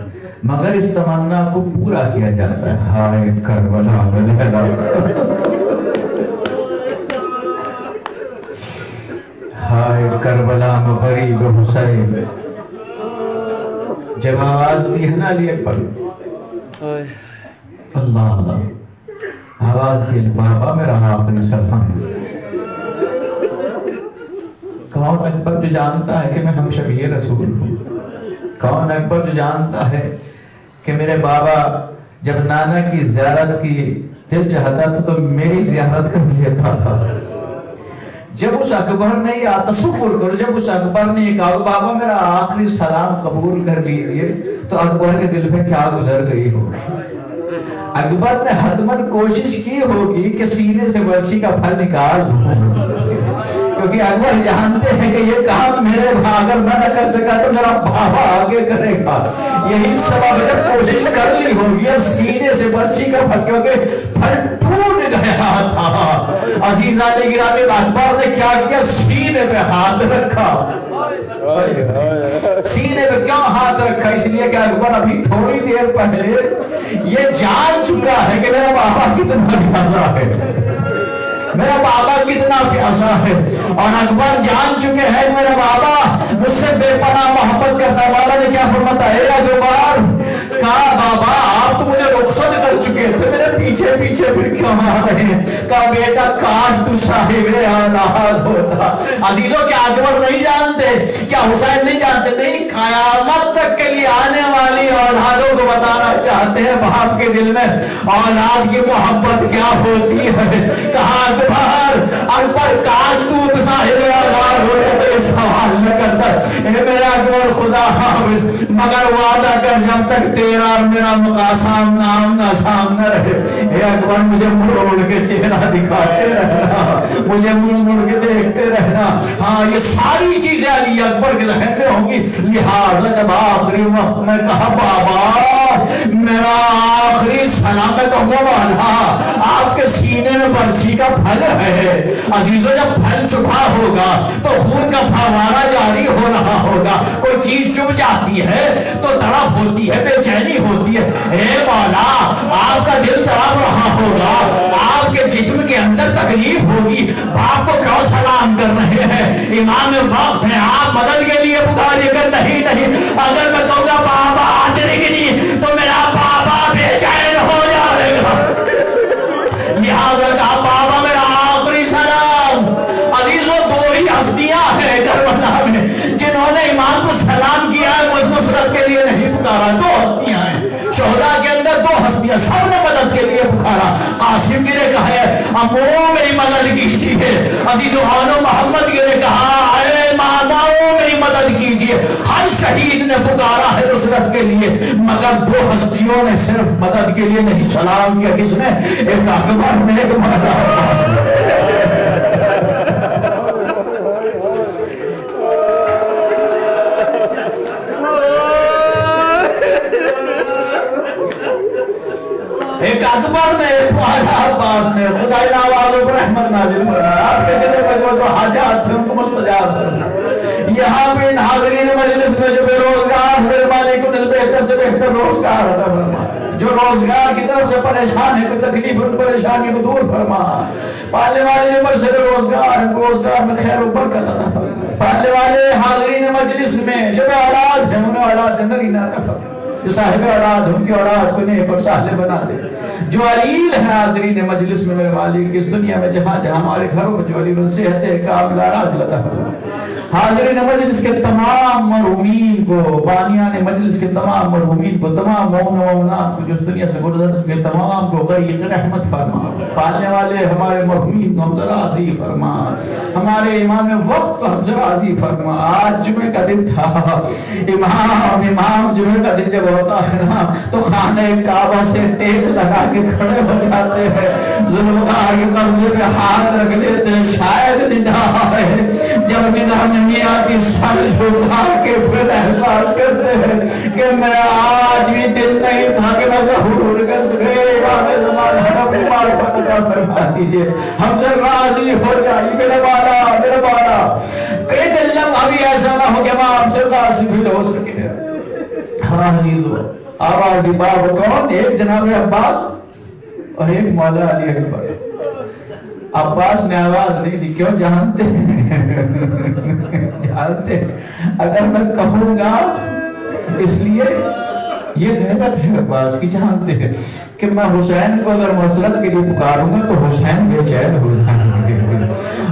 مگر اس تمنا کو پورا کیا جاتا ہے۔ ہائے کربلا ہائے کربلا غریب حسین، جب آواز دی ہے نا علی اکبر، اللہ اللہ، آواز دی بابا میرا آخری سلام۔ کون اکبر جو جانتا ہے کہ میں ہم شبیہ رسول ہوں؟ کون اکبر جو جانتا ہے کہ میرے بابا جب نانا کی زیارت کی دل چاہتا تھا تو میری زیارت کر لیتا تھا؟ جب اس اکبر نے یہ تصور کرو، جب اس اکبر نے یہ کہا بابا میرا آخری سلام قبول کر لیجئے، تو اکبر کے دل میں کیا گزر گئی ہوگی؟ اکبر نے حتمن کوشش کی ہوگی کہ سینے سے برچی کا پھل نکال دوں، کیونکہ اکبر جانتے ہیں کہ یہ کام میرے اگر میں نہ کر سکا تو میرا بابا آگے کرے گا. یہی سبب جب کوشش کر لی ہوگی اور سینے سے برچی کا پھل، کیونکہ پھل ٹوٹ گیا تھا. عزیزان گرامی، اکبر نے کیا کیا؟ سینے پہ ہاتھ رکھا. سینے پہ کیوں ہاتھ رکھا؟ اس لیے کہ اکبر ابھی تھوڑی دیر پہلے یہ جان چکا ہے کہ میرا بابا کتنا پیاسا ہے، میرا بابا کتنا پیاسا ہے. اور اکبر جان چکے ہیں کہ میرا بابا مجھ سے بے پناہ محبت کرتا ہے. والا نے کیا فرماتا ہے؟ اکبر کہا بابا آپ تو مجھے رخصت کر چکے تھے، میرے پیچھے پیچھے پھر کیوں آ رہے ہیں؟ کہا بیٹا کاش تو صاحب اولاد ہوتا. عزیزوں کیا اکبر نہیں جانتے؟ کیا حسین نہیں جانتے؟ نہیں، قیامت تک کے لیے آنے والی اولادوں کو بتانا چاہتے ہیں باپ کے دل میں اولاد کی محبت کیا ہوتی ہے. کہا اکبر کاش تو صاحب اولاد ہوتا تو یہ سوال نہ کرتا. اے میرا اکبر خدا حافظ، مگر وعدہ کر جب تک تیرا اور میرا سامنا سامنا رہے. اے اکبر مجھے مڑ مڑ کے چہرہ دکھاتے رہنا، مجھے مڑ مڑ کے دیکھتے رہنا. ہاں یہ ساری چیزیں علی اکبر کے ذہن میں ہوں گی. لہٰذا جب آخری وقت میں کہا بابا میرا آخری سلام ہے، کہوں گا والا آپ کے سینے میں برچی کا پھل ہے. عزیزوں جب پھل چبھا ہوگا تو خون کا پھوارا جاری ہو رہا ہوگا. کوئی چیز چبھ جاتی ہے تو تڑپ ہوتی ہے، بے چینی ہوتی ہے. اے مولا آپ کا دل تڑپ رہا ہوگا، آپ کے جسم کے اندر تکلیف ہوگی. باپ کو کیوں سلام کر رہے ہیں؟ امام وقت ہے، آپ مدد کے لیے پکاریے کر نہیں. اگر میں کہوں گا بابا آدرکنی تو میرا بابا بے چین ہو جائے گا. لہٰذا کہا بابا میرا آخری سلام. عزیزوں دو ہی ہستیاں ہیں کربلا میں جنہوں نے امام کو سلام کیا ہے، وہ نصرت کے لیے نہیں پکارا. دو ہستیاں ہیں شہداء کے اندر، دو ہستیاں سب نے مدد کے لیے پکارا. قاسم کی نے کہا ہے امو میری مدد کیجیے. عزیزو آنو محمد کی نے کہا اے ماماؤ میری مدد کیجیے. ہر شہید نے پکارا ہے نصرت کے لیے، مگر دو ہستیوں نے صرف مدد کے لیے نہیں سلام کیا. کس نے؟ ایک اکبر نے، ایک مولا عباس نے. ایک اکبر نے، ایک مولا عباس نے. خدای نوازوں پر رحمت نازل فرمائے. آپ کے دل میں جو حاجات تھے ان کو مستجاب فرمائے. یہاں پہ ان حاضرین مجلس میں جو بے روزگار میرے مالک کو بہتر سے بہتر روزگار عطا فرمائے. جو روزگار کی طرف سے پریشان ہے، کوئی تکلیف ان پریشانی کو دور فرما. پالنے والے عمر سے روزگار، روزگار میں خیر و برکت عطا فرما. پالنے والے حاضرین مجلس میں جو بے اولاد ہیں انہیں اولاد نرینہ عطا فرما. جو صاحب اولاد ان کی اولاد کو نیک اور صالح بنا دے. جو علیل ہے حاضرین مجلس میں میرے مالک اس دنیا میں جہاں جہاں ہمارے گھروں میں جو علیل ان صحت کاملہ راحت عطا فرما. حاضرین مجلس کے تمام مرحومین کو، بانیان مجلس کے تمام مرحومین کو، تمام مومن و مومنات کو جو اس دنیا سے گزر چکے تمام کو غریق رحمت فرما. پالنے والے ہمارے مرحومین کو ہم سے راضی فرما. ہمارے امام وقت کو ہم سے راضی فرما. آج جمعے کا دن تھا. امام جمعے کا دن جب ہوتا ہے نا تو خانہ کعبہ سے ٹیک لگا کے کھڑے ہو جاتے ہیں، ذوالفقار کے قبضے پہ ہاتھ رکھ لیتے ہیں. شاید ندا ہے، جب ندا نہیں آتی سر جھکا کے پھر احساس کرتے ہیں کہ میرا آج بھی دل نہیں تھا کہ میں ظہور کر سکے. امام زمانہ اپنی معرفت کا فرما دیجیے، ہم سے راضی ہو جائیے. میرے والا، میرے والا کئی دن لمحہ بھی ایسا نہ ہو کہ میں آپ سے غافل ہو سکے. ہاں عزیزو آواز دی باب کون؟ ایک جناب عباس اور ایک مولا علی اکبر. عباس نے آواز نہیں دی. کیوں؟ جانتے جانتے اگر میں کہوں گا اس لیے یہ غیبت ہے عباس کی. جانتے ہیں کہ میں حسین کو اگر نصرت کے لیے پکاروں گا تو حسین بے چین ہو جائیں گے،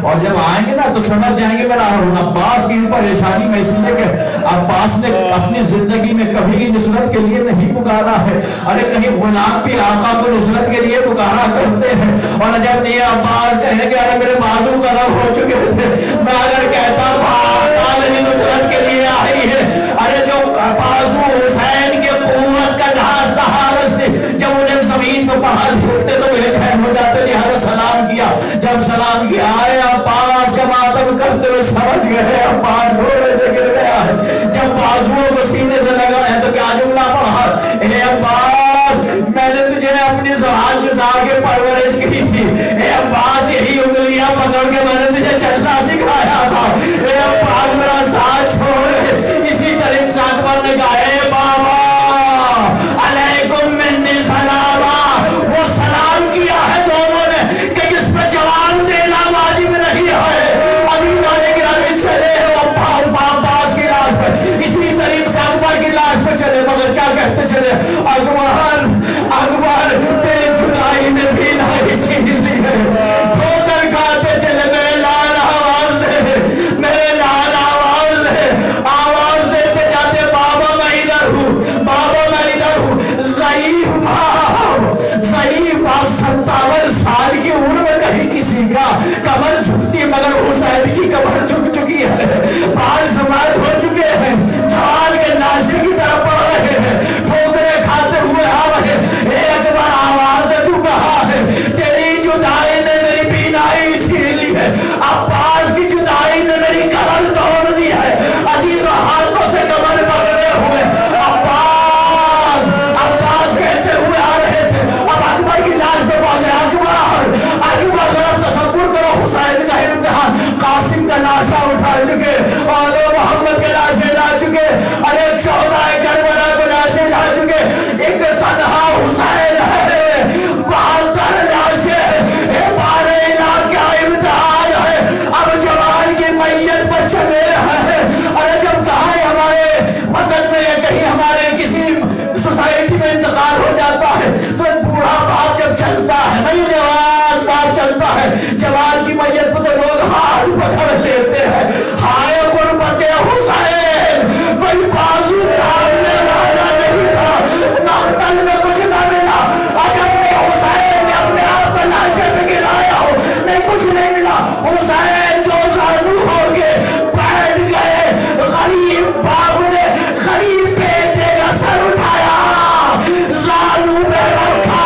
اور جب آئیں گے نا تو سمجھ جائیں گے میرا عباس کی پریشانی میں. اس لیے کہ عباس نے اپنی زندگی میں کبھی نصرت کے لیے نہیں پکارا ہے. ارے کہیں غلام بھی آقا کو نصرت کے لیے پکارا کرتے ہیں. اور جب یہ عباس کہیں کہ ارے میرے بازو قلم ہو چکے تھے، میں اگر کہتا آقا میری نصرت کے لیے آئی ہے، ارے جو بازو حسین کے قوت کا ڈھانس تھا، جب انہیں زمین کو اے عباس میں نے تجھے اپنی زبان چسا کے پرورش کی تھی، اے عباس یہی انگلیاں پکڑ کے میں نے تجھے چلنا سکھایا تھا، اے عباس میرا ساتھ چھوڑ۔ اسی طرح سے اکبر نے کہا اے بابا علیکم منی سلاما، وہ سلام کیا ہے دونوں نے کہ جس پہ جواب دینا واجب نہیں ہے۔ عزیزان گرامی چلے عباس کی لاش پہ، اسی طریق سے اکبر کی لاش پہ چلے، مگر کیا کہتے چلے اکبر اکبر تیری جدائی نے بھی نہیں چھین لی ہے، ٹھوکر کھاتے چلے میرے لال آواز دے، میرے لال آواز دے، آواز دیتے جاتے بابا میں ادھر ہوں، بابا میں ادھر ہوں۔ ضعیف باپ 57 سال کی عمر میں کہیں کسی کا کمر جھکتی، مگر حسین کی کمر جھک چکی ہے، بال سماعت ہو چکے ہیں، جوان کے ناشے کی طرف پڑ رہے ہیں، ٹھوکریں کھاتے ہوئے آ رہے ہیں۔ ایک بار آواز نے تو کہا ہے تیری جدائی نے میری بینائی چھین لی ہے، عباس کی جدائی نے میری کمر توڑ دی ہے۔ عزیزوں ہاتھوں سے کمر پکڑے ہوئے عباس عباس کہتے ہوئے آ رہے تھے، اب اکبر کی لاش پہ پہنچے۔ اکبر ذرا تصور کرو، حسین کا امتحان، قاسم کا لاشا اٹھا چکے اور محمد کے لاشیں لا چکے، ارے 14 کربلا کو لاشیں لا چکے، ایک تنہا حسین ہے، 72 لاشیں، 12 لاکھ کا امتحان ہے۔ اب جوان کی میت پر چلے ہیں، ارے جب کہاں ہمارے وطن میں یا کہیں ہمارے کسی سوسائٹی میں انتقال ہو جاتا ہے تو ایک بوڑھا باپ جب چلتا ہے، نہیں جوان باپ چلتا ہے، جوان کی میت پہ تو لوگ ہاتھ پکڑ لیتے ہیں، ہائے غربت حسین، کوئی بازو تھامنے والا نہیں تھا، مقتل میں کچھ نہ ملا، عجب میں حسین نے اپنے آپ کو لاشے پہ گرایا ہو، نہیں کچھ نہیں ملا، حسین 2 زانو ہو گئے بیٹھ گئے، غریب باپ نے غریب بیٹے کا سر اٹھایا، زانو میں رکھا،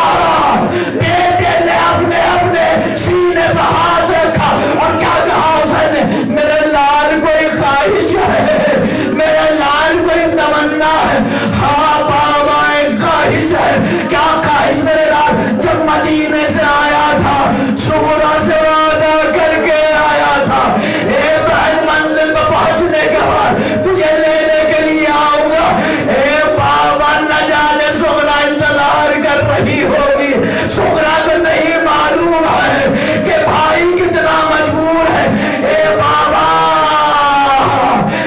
بیٹے نے اپنے سینے پہ ہاتھ رکھا اور کیا کہا حسین نے، میرے لال کوئی خواہش ہے، میرے لال کوئی تمنا ہے، ہاں بابا ایک خواہش ہے، کیا خواہش میرے لال، جب مدینے سے آیا تھا صبح سے وعدہ کر کے آیا تھا، اے بہن منزل پہ پہنچنے کے بعد تجھے لینے کے لیے آؤں گا، اے بابا نہ جانے سغرا انتظار کر رہی ہوگی، سغرا کو نہیں معلوم ہے کہ بھائی کتنا مجبور ہے، اے بابا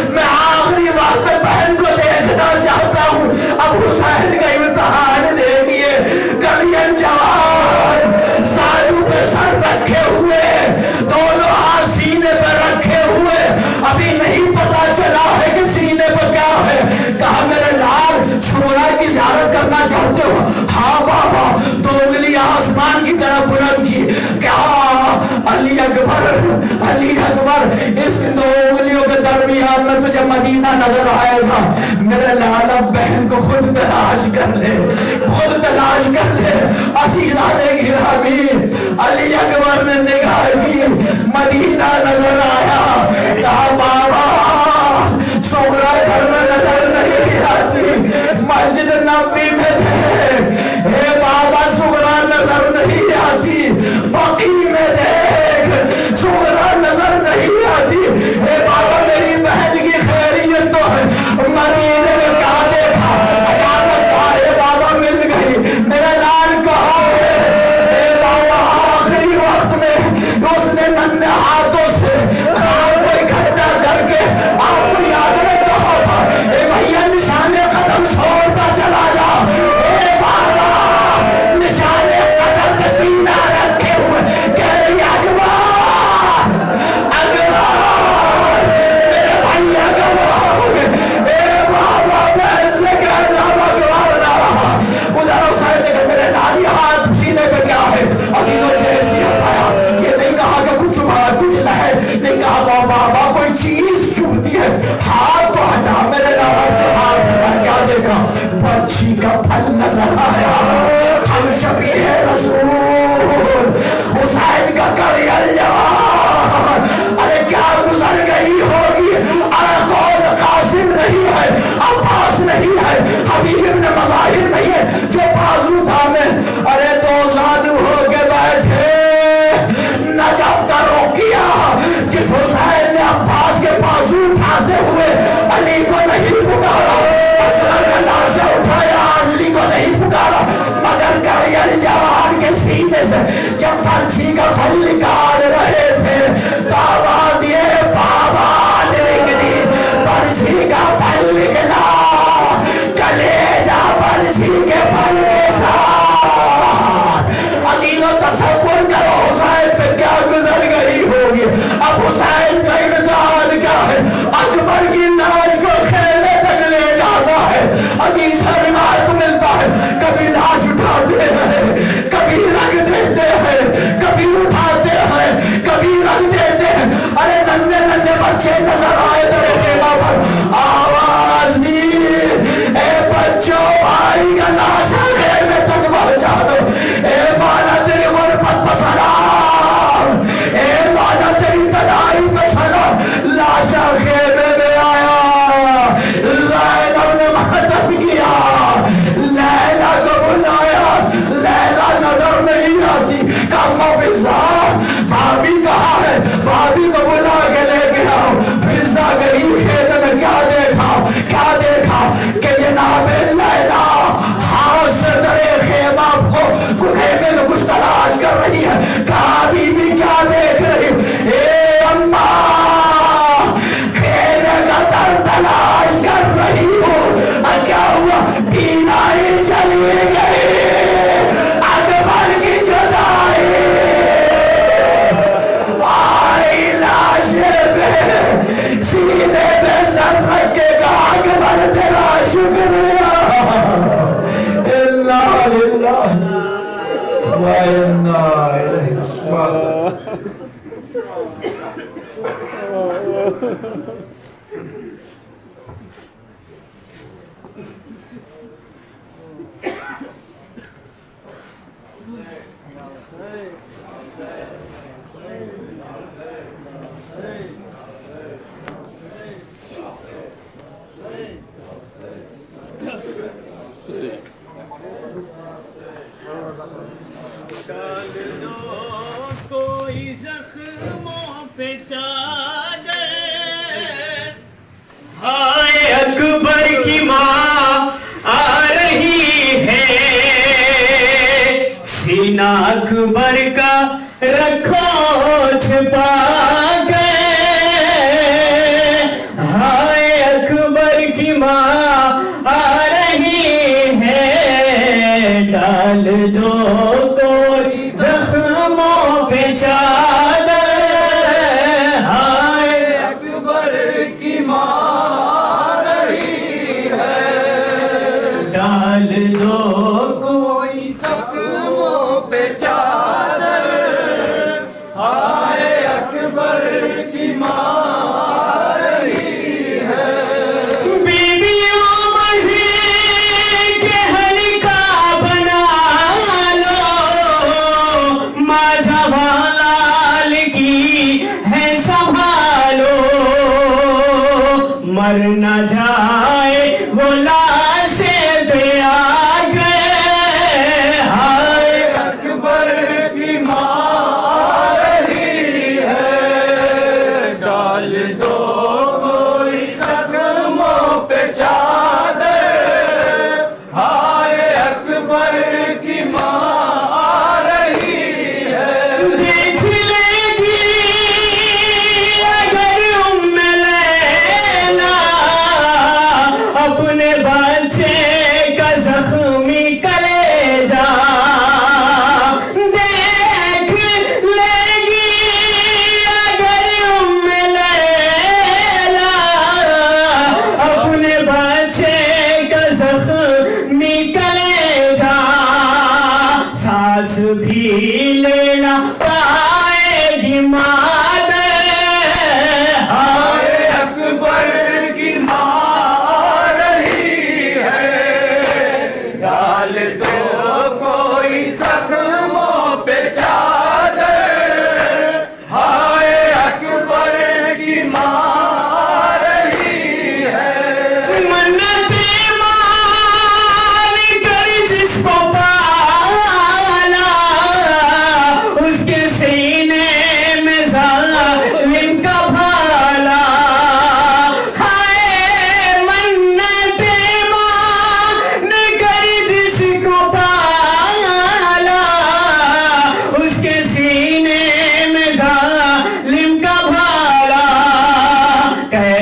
میں آخری وقت بہن کو دیکھنا چاہتا ہوں۔ اب حسین کا امتحان دیکھیے، کلیل جوان زانو پہ سر رکھے ہوئے، دونوں ہاتھ سینے پہ رکھے ہوئے، ابھی نہیں پتا چلا ہے کہ سینے پہ کیا ہے، کہا میرے لال شورا کی زیارت کرنا چاہتے ہو، ہاں بابا، 2 انگلی آسمان کی طرف بلند کی، کیا علی اکبر اس 2 انگلیوں کے درمیان میں تجھے مدینہ نظر آئے گا، میرے لال اب بہن کو خود تلاش کر لے، خود تلاش کر لے۔ عزیزان گرامی علی اکبر نے نگاہ کی، مدینہ نظر آیا، کہا بابا سغرا گھر میں نظر نہیں آتی، مسجد نبوی میں دیکھ، اے بابا سغرا نظر نہیں آتی، بقی میں دیکھ سغرا نظر نہیں آتی، اے بابا میری بہن کی خیریت تو ہے، مدینے میں کہاں دیکھا، اچانک کہا اے بابا مل گئی، میرا لال کہاں ہے، اے بابا آخری وقت میں اس نے ننھے ہاتھوں سے خان کو اکٹھا اٹھاتے ہوئے علی کو نہیں پکارا، اسلم نے لاشیں اٹھایا علی کو نہیں پکارا، مگر کریل جوان کے سینے سے جب پرچھی کا پھل نکال رہے تھے تو آواز یہ بابا نکلی، پرچھی کا پھل نکلا، کلیجہ پرچھی کے پھل کے ساتھ۔ عزیزو تصور کرو حسین پہ کیا گزر گئی ہوگی۔ اب حسین کا امتحان کیا ہے؟ اکبر کی لاش کو خیمے تک لے جانا ہے۔ عزیز سے روایت ملتا ہے کبھی لاش اٹھاتے ہیں، کبھی رکھ دیتے ہیں، کبھی اٹھاتے ہیں، کبھی رکھ دیتے ہیں۔ ارے ننھے ننھے بچے نظر آئے تیرے خیمہ پر، آواز دی اے بچوں بھائی کا لاش خیمے تک پہنچا دو۔ اے مولا تیری غربت پر سلام، اے مولا تیری تنہائی پر سلام۔ لاشا خیمے میں آیا، زینب نے ماتم کیا، لیلا کو بلایا، لیلا نظر نہیں آتی، کہا فضا بھابھی کہاں ہے؟ بھابھی کو بلا کے لے کے آؤ۔ فضا گئی کھیت میں، کیا دیکھا؟ کیا دیکھا کہ جناب لیلا ہاتھ سے درے خیمہ کو خیمے میں کچھ تلاش کر رہی ہے۔ کہا بی بی کیا دیکھ رہی؟ اے اماں خیمے کا در تلاش کر رہی ہوں۔ کیا ہوا؟ بینائی چلی گئی، اکبر کی جدائی آئی لاشے پہ، سینے پہ سر رکھ کے کہا اکبر تیرا شکریہ۔ الا للہ و انا الیہ راجعون۔ ڈال دو کوئی زخموں پہ چادر، ہائے اکبر کی ماں آ رہی ہے، سینہ اکبر کا رکھو چھپا گئے، ہائے اکبر کی ماں آ رہی ہے، ڈال دو کوئی زخموں پہ چادر، ہائے اکبر کی ماں آ رہی ہے، ڈال دو کوئی زخموں پہ چادر، ہائے اکبر کی ماں آ رہی ہے۔ بیویوں مہی کے ہلکا بنا لو، ماجھا لال کی ہے سنبھالو، مر نہ جائے وہ لاشیں پہ آ گئے، ہائے اکبر کی ماں آ رہی ہے، ڈال دو کوئی زخموں پہ چادر، ہائے اکبر کی ماں آ رہی ہے۔ دیکھ لے گی اگر ام لیلا اپنے بچے کا زخم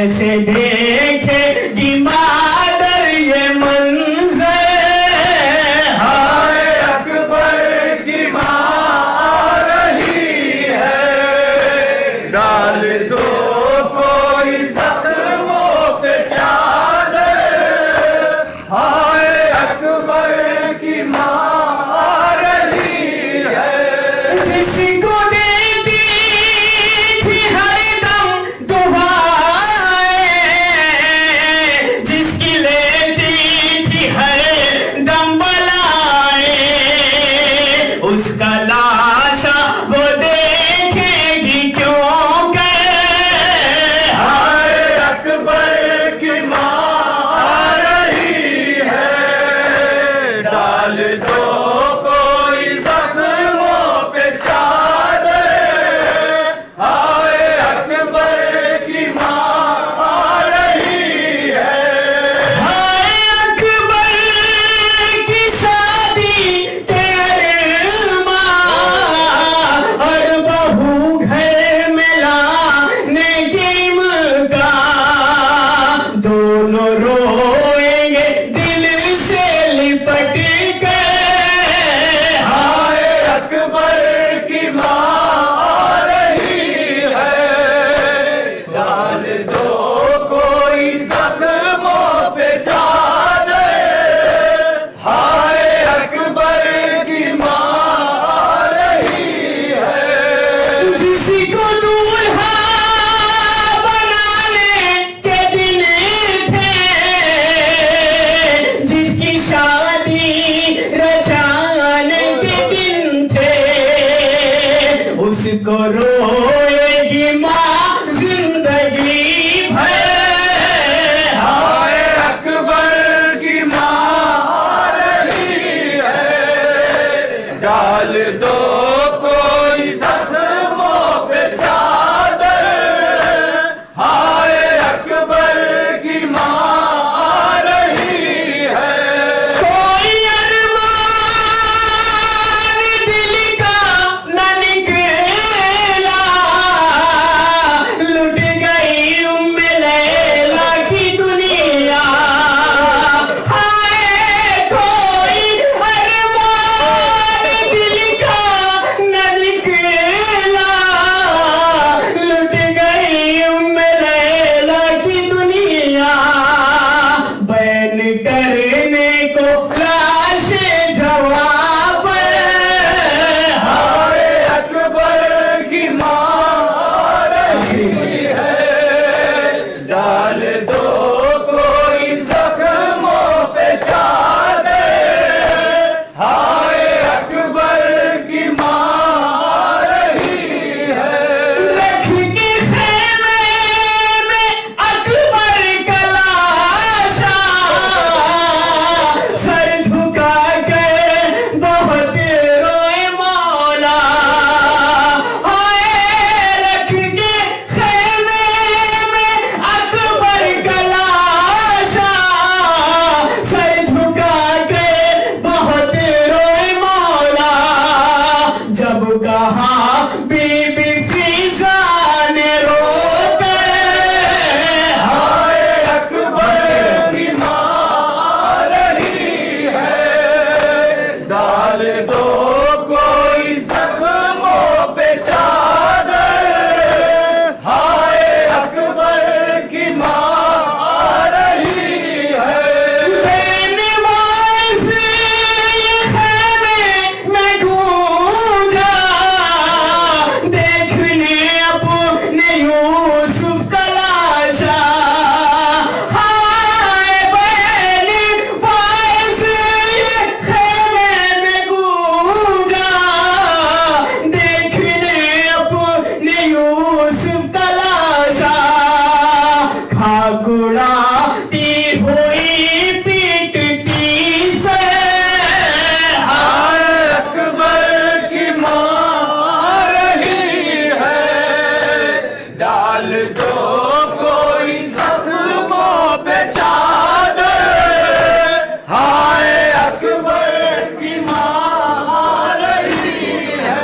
کیسے دیکھے گی مادر یہ منظر، ہائے اکبر کی ماں آ رہی ہے، ڈال دو کوئی زخموں پہ چادر، ہائے اکبر کی ماں آ رہی ہے، جس کو دیتی تھی ہر دم دعائیں، جس کی لیتی تھی ہر دم بلائیں، اس کا لاشا وہ دیکھے گی کیوں کہ، ہائے اکبر کی ماں آ رہی ہے، ڈال دو کوئی زخموں پہ چادر، ہائے اکبر کی ماں آ رہی ہے، ہائے اکبر کی شادی کے ارماں، اور بہو گھر میں لانے کی امکان، دونوں روئیں گے دل سے لپٹ کے، ہائے اکبر کی ماں آ رہی ہے، ڈال دو کوئی زخموں پہ چادر، ہائے اکبر کی ماں آ رہی ہے، جس کو دولہا بنانے کے دن تھے، جس کی شادی رچانے کے دن تھے، اس کو روئے گی ماں زندگی بھر، ہائے اکبر کی ماں آ رہی ہے، ڈال دو کوئی زخموں پہ چادر، ہائے اکبر کی ماں آ رہی ہے، کوئی ارمان دل کا نہ نکلا، لٹ گئی ام لیلا کی دنیا، ہائے کوئی ارمان دل کا نہ نکلا، لٹ گئی ام لیلا کی دنیا، بین کرنے کو لاش جواب، ہائے اکبر کی ماں آ رہی ہے، ڈال دو کوئی زخموں پہ چادر، ہائے اکبر کی ماں آ رہی ہے، رکھ کے خیمے میں اکبر کا لاشا، سر جھکا کر بہت روئے مولا، ہائے رکھ کے خیمے میں اکبر کا لاشا، سر جھکا کر بہت روئے مولا، جب کہا بی بی فیضا نے رو کر، ہائے اکبر کی ماں آ رہی ہے، ڈال دو کوئی زخموں پہ چادر، ہائے اکبر کی ماں آ رہی ہے، بے نماز یہ خیمے میں گونجا، دیکھنے اپنے یوسف کا لاشا، ہائے بے نماز یہ خیمے میں گونجا، دیکھنے اپنے یوسف کا لاشا، کھاکڑاتی ہوئی پیٹتی سے، ہائے اکبر کی ماں آ رہی ہے، ڈال دو کوئی زخموں پہ چادر، ہائے اکبر کی ماں آ رہی ہے،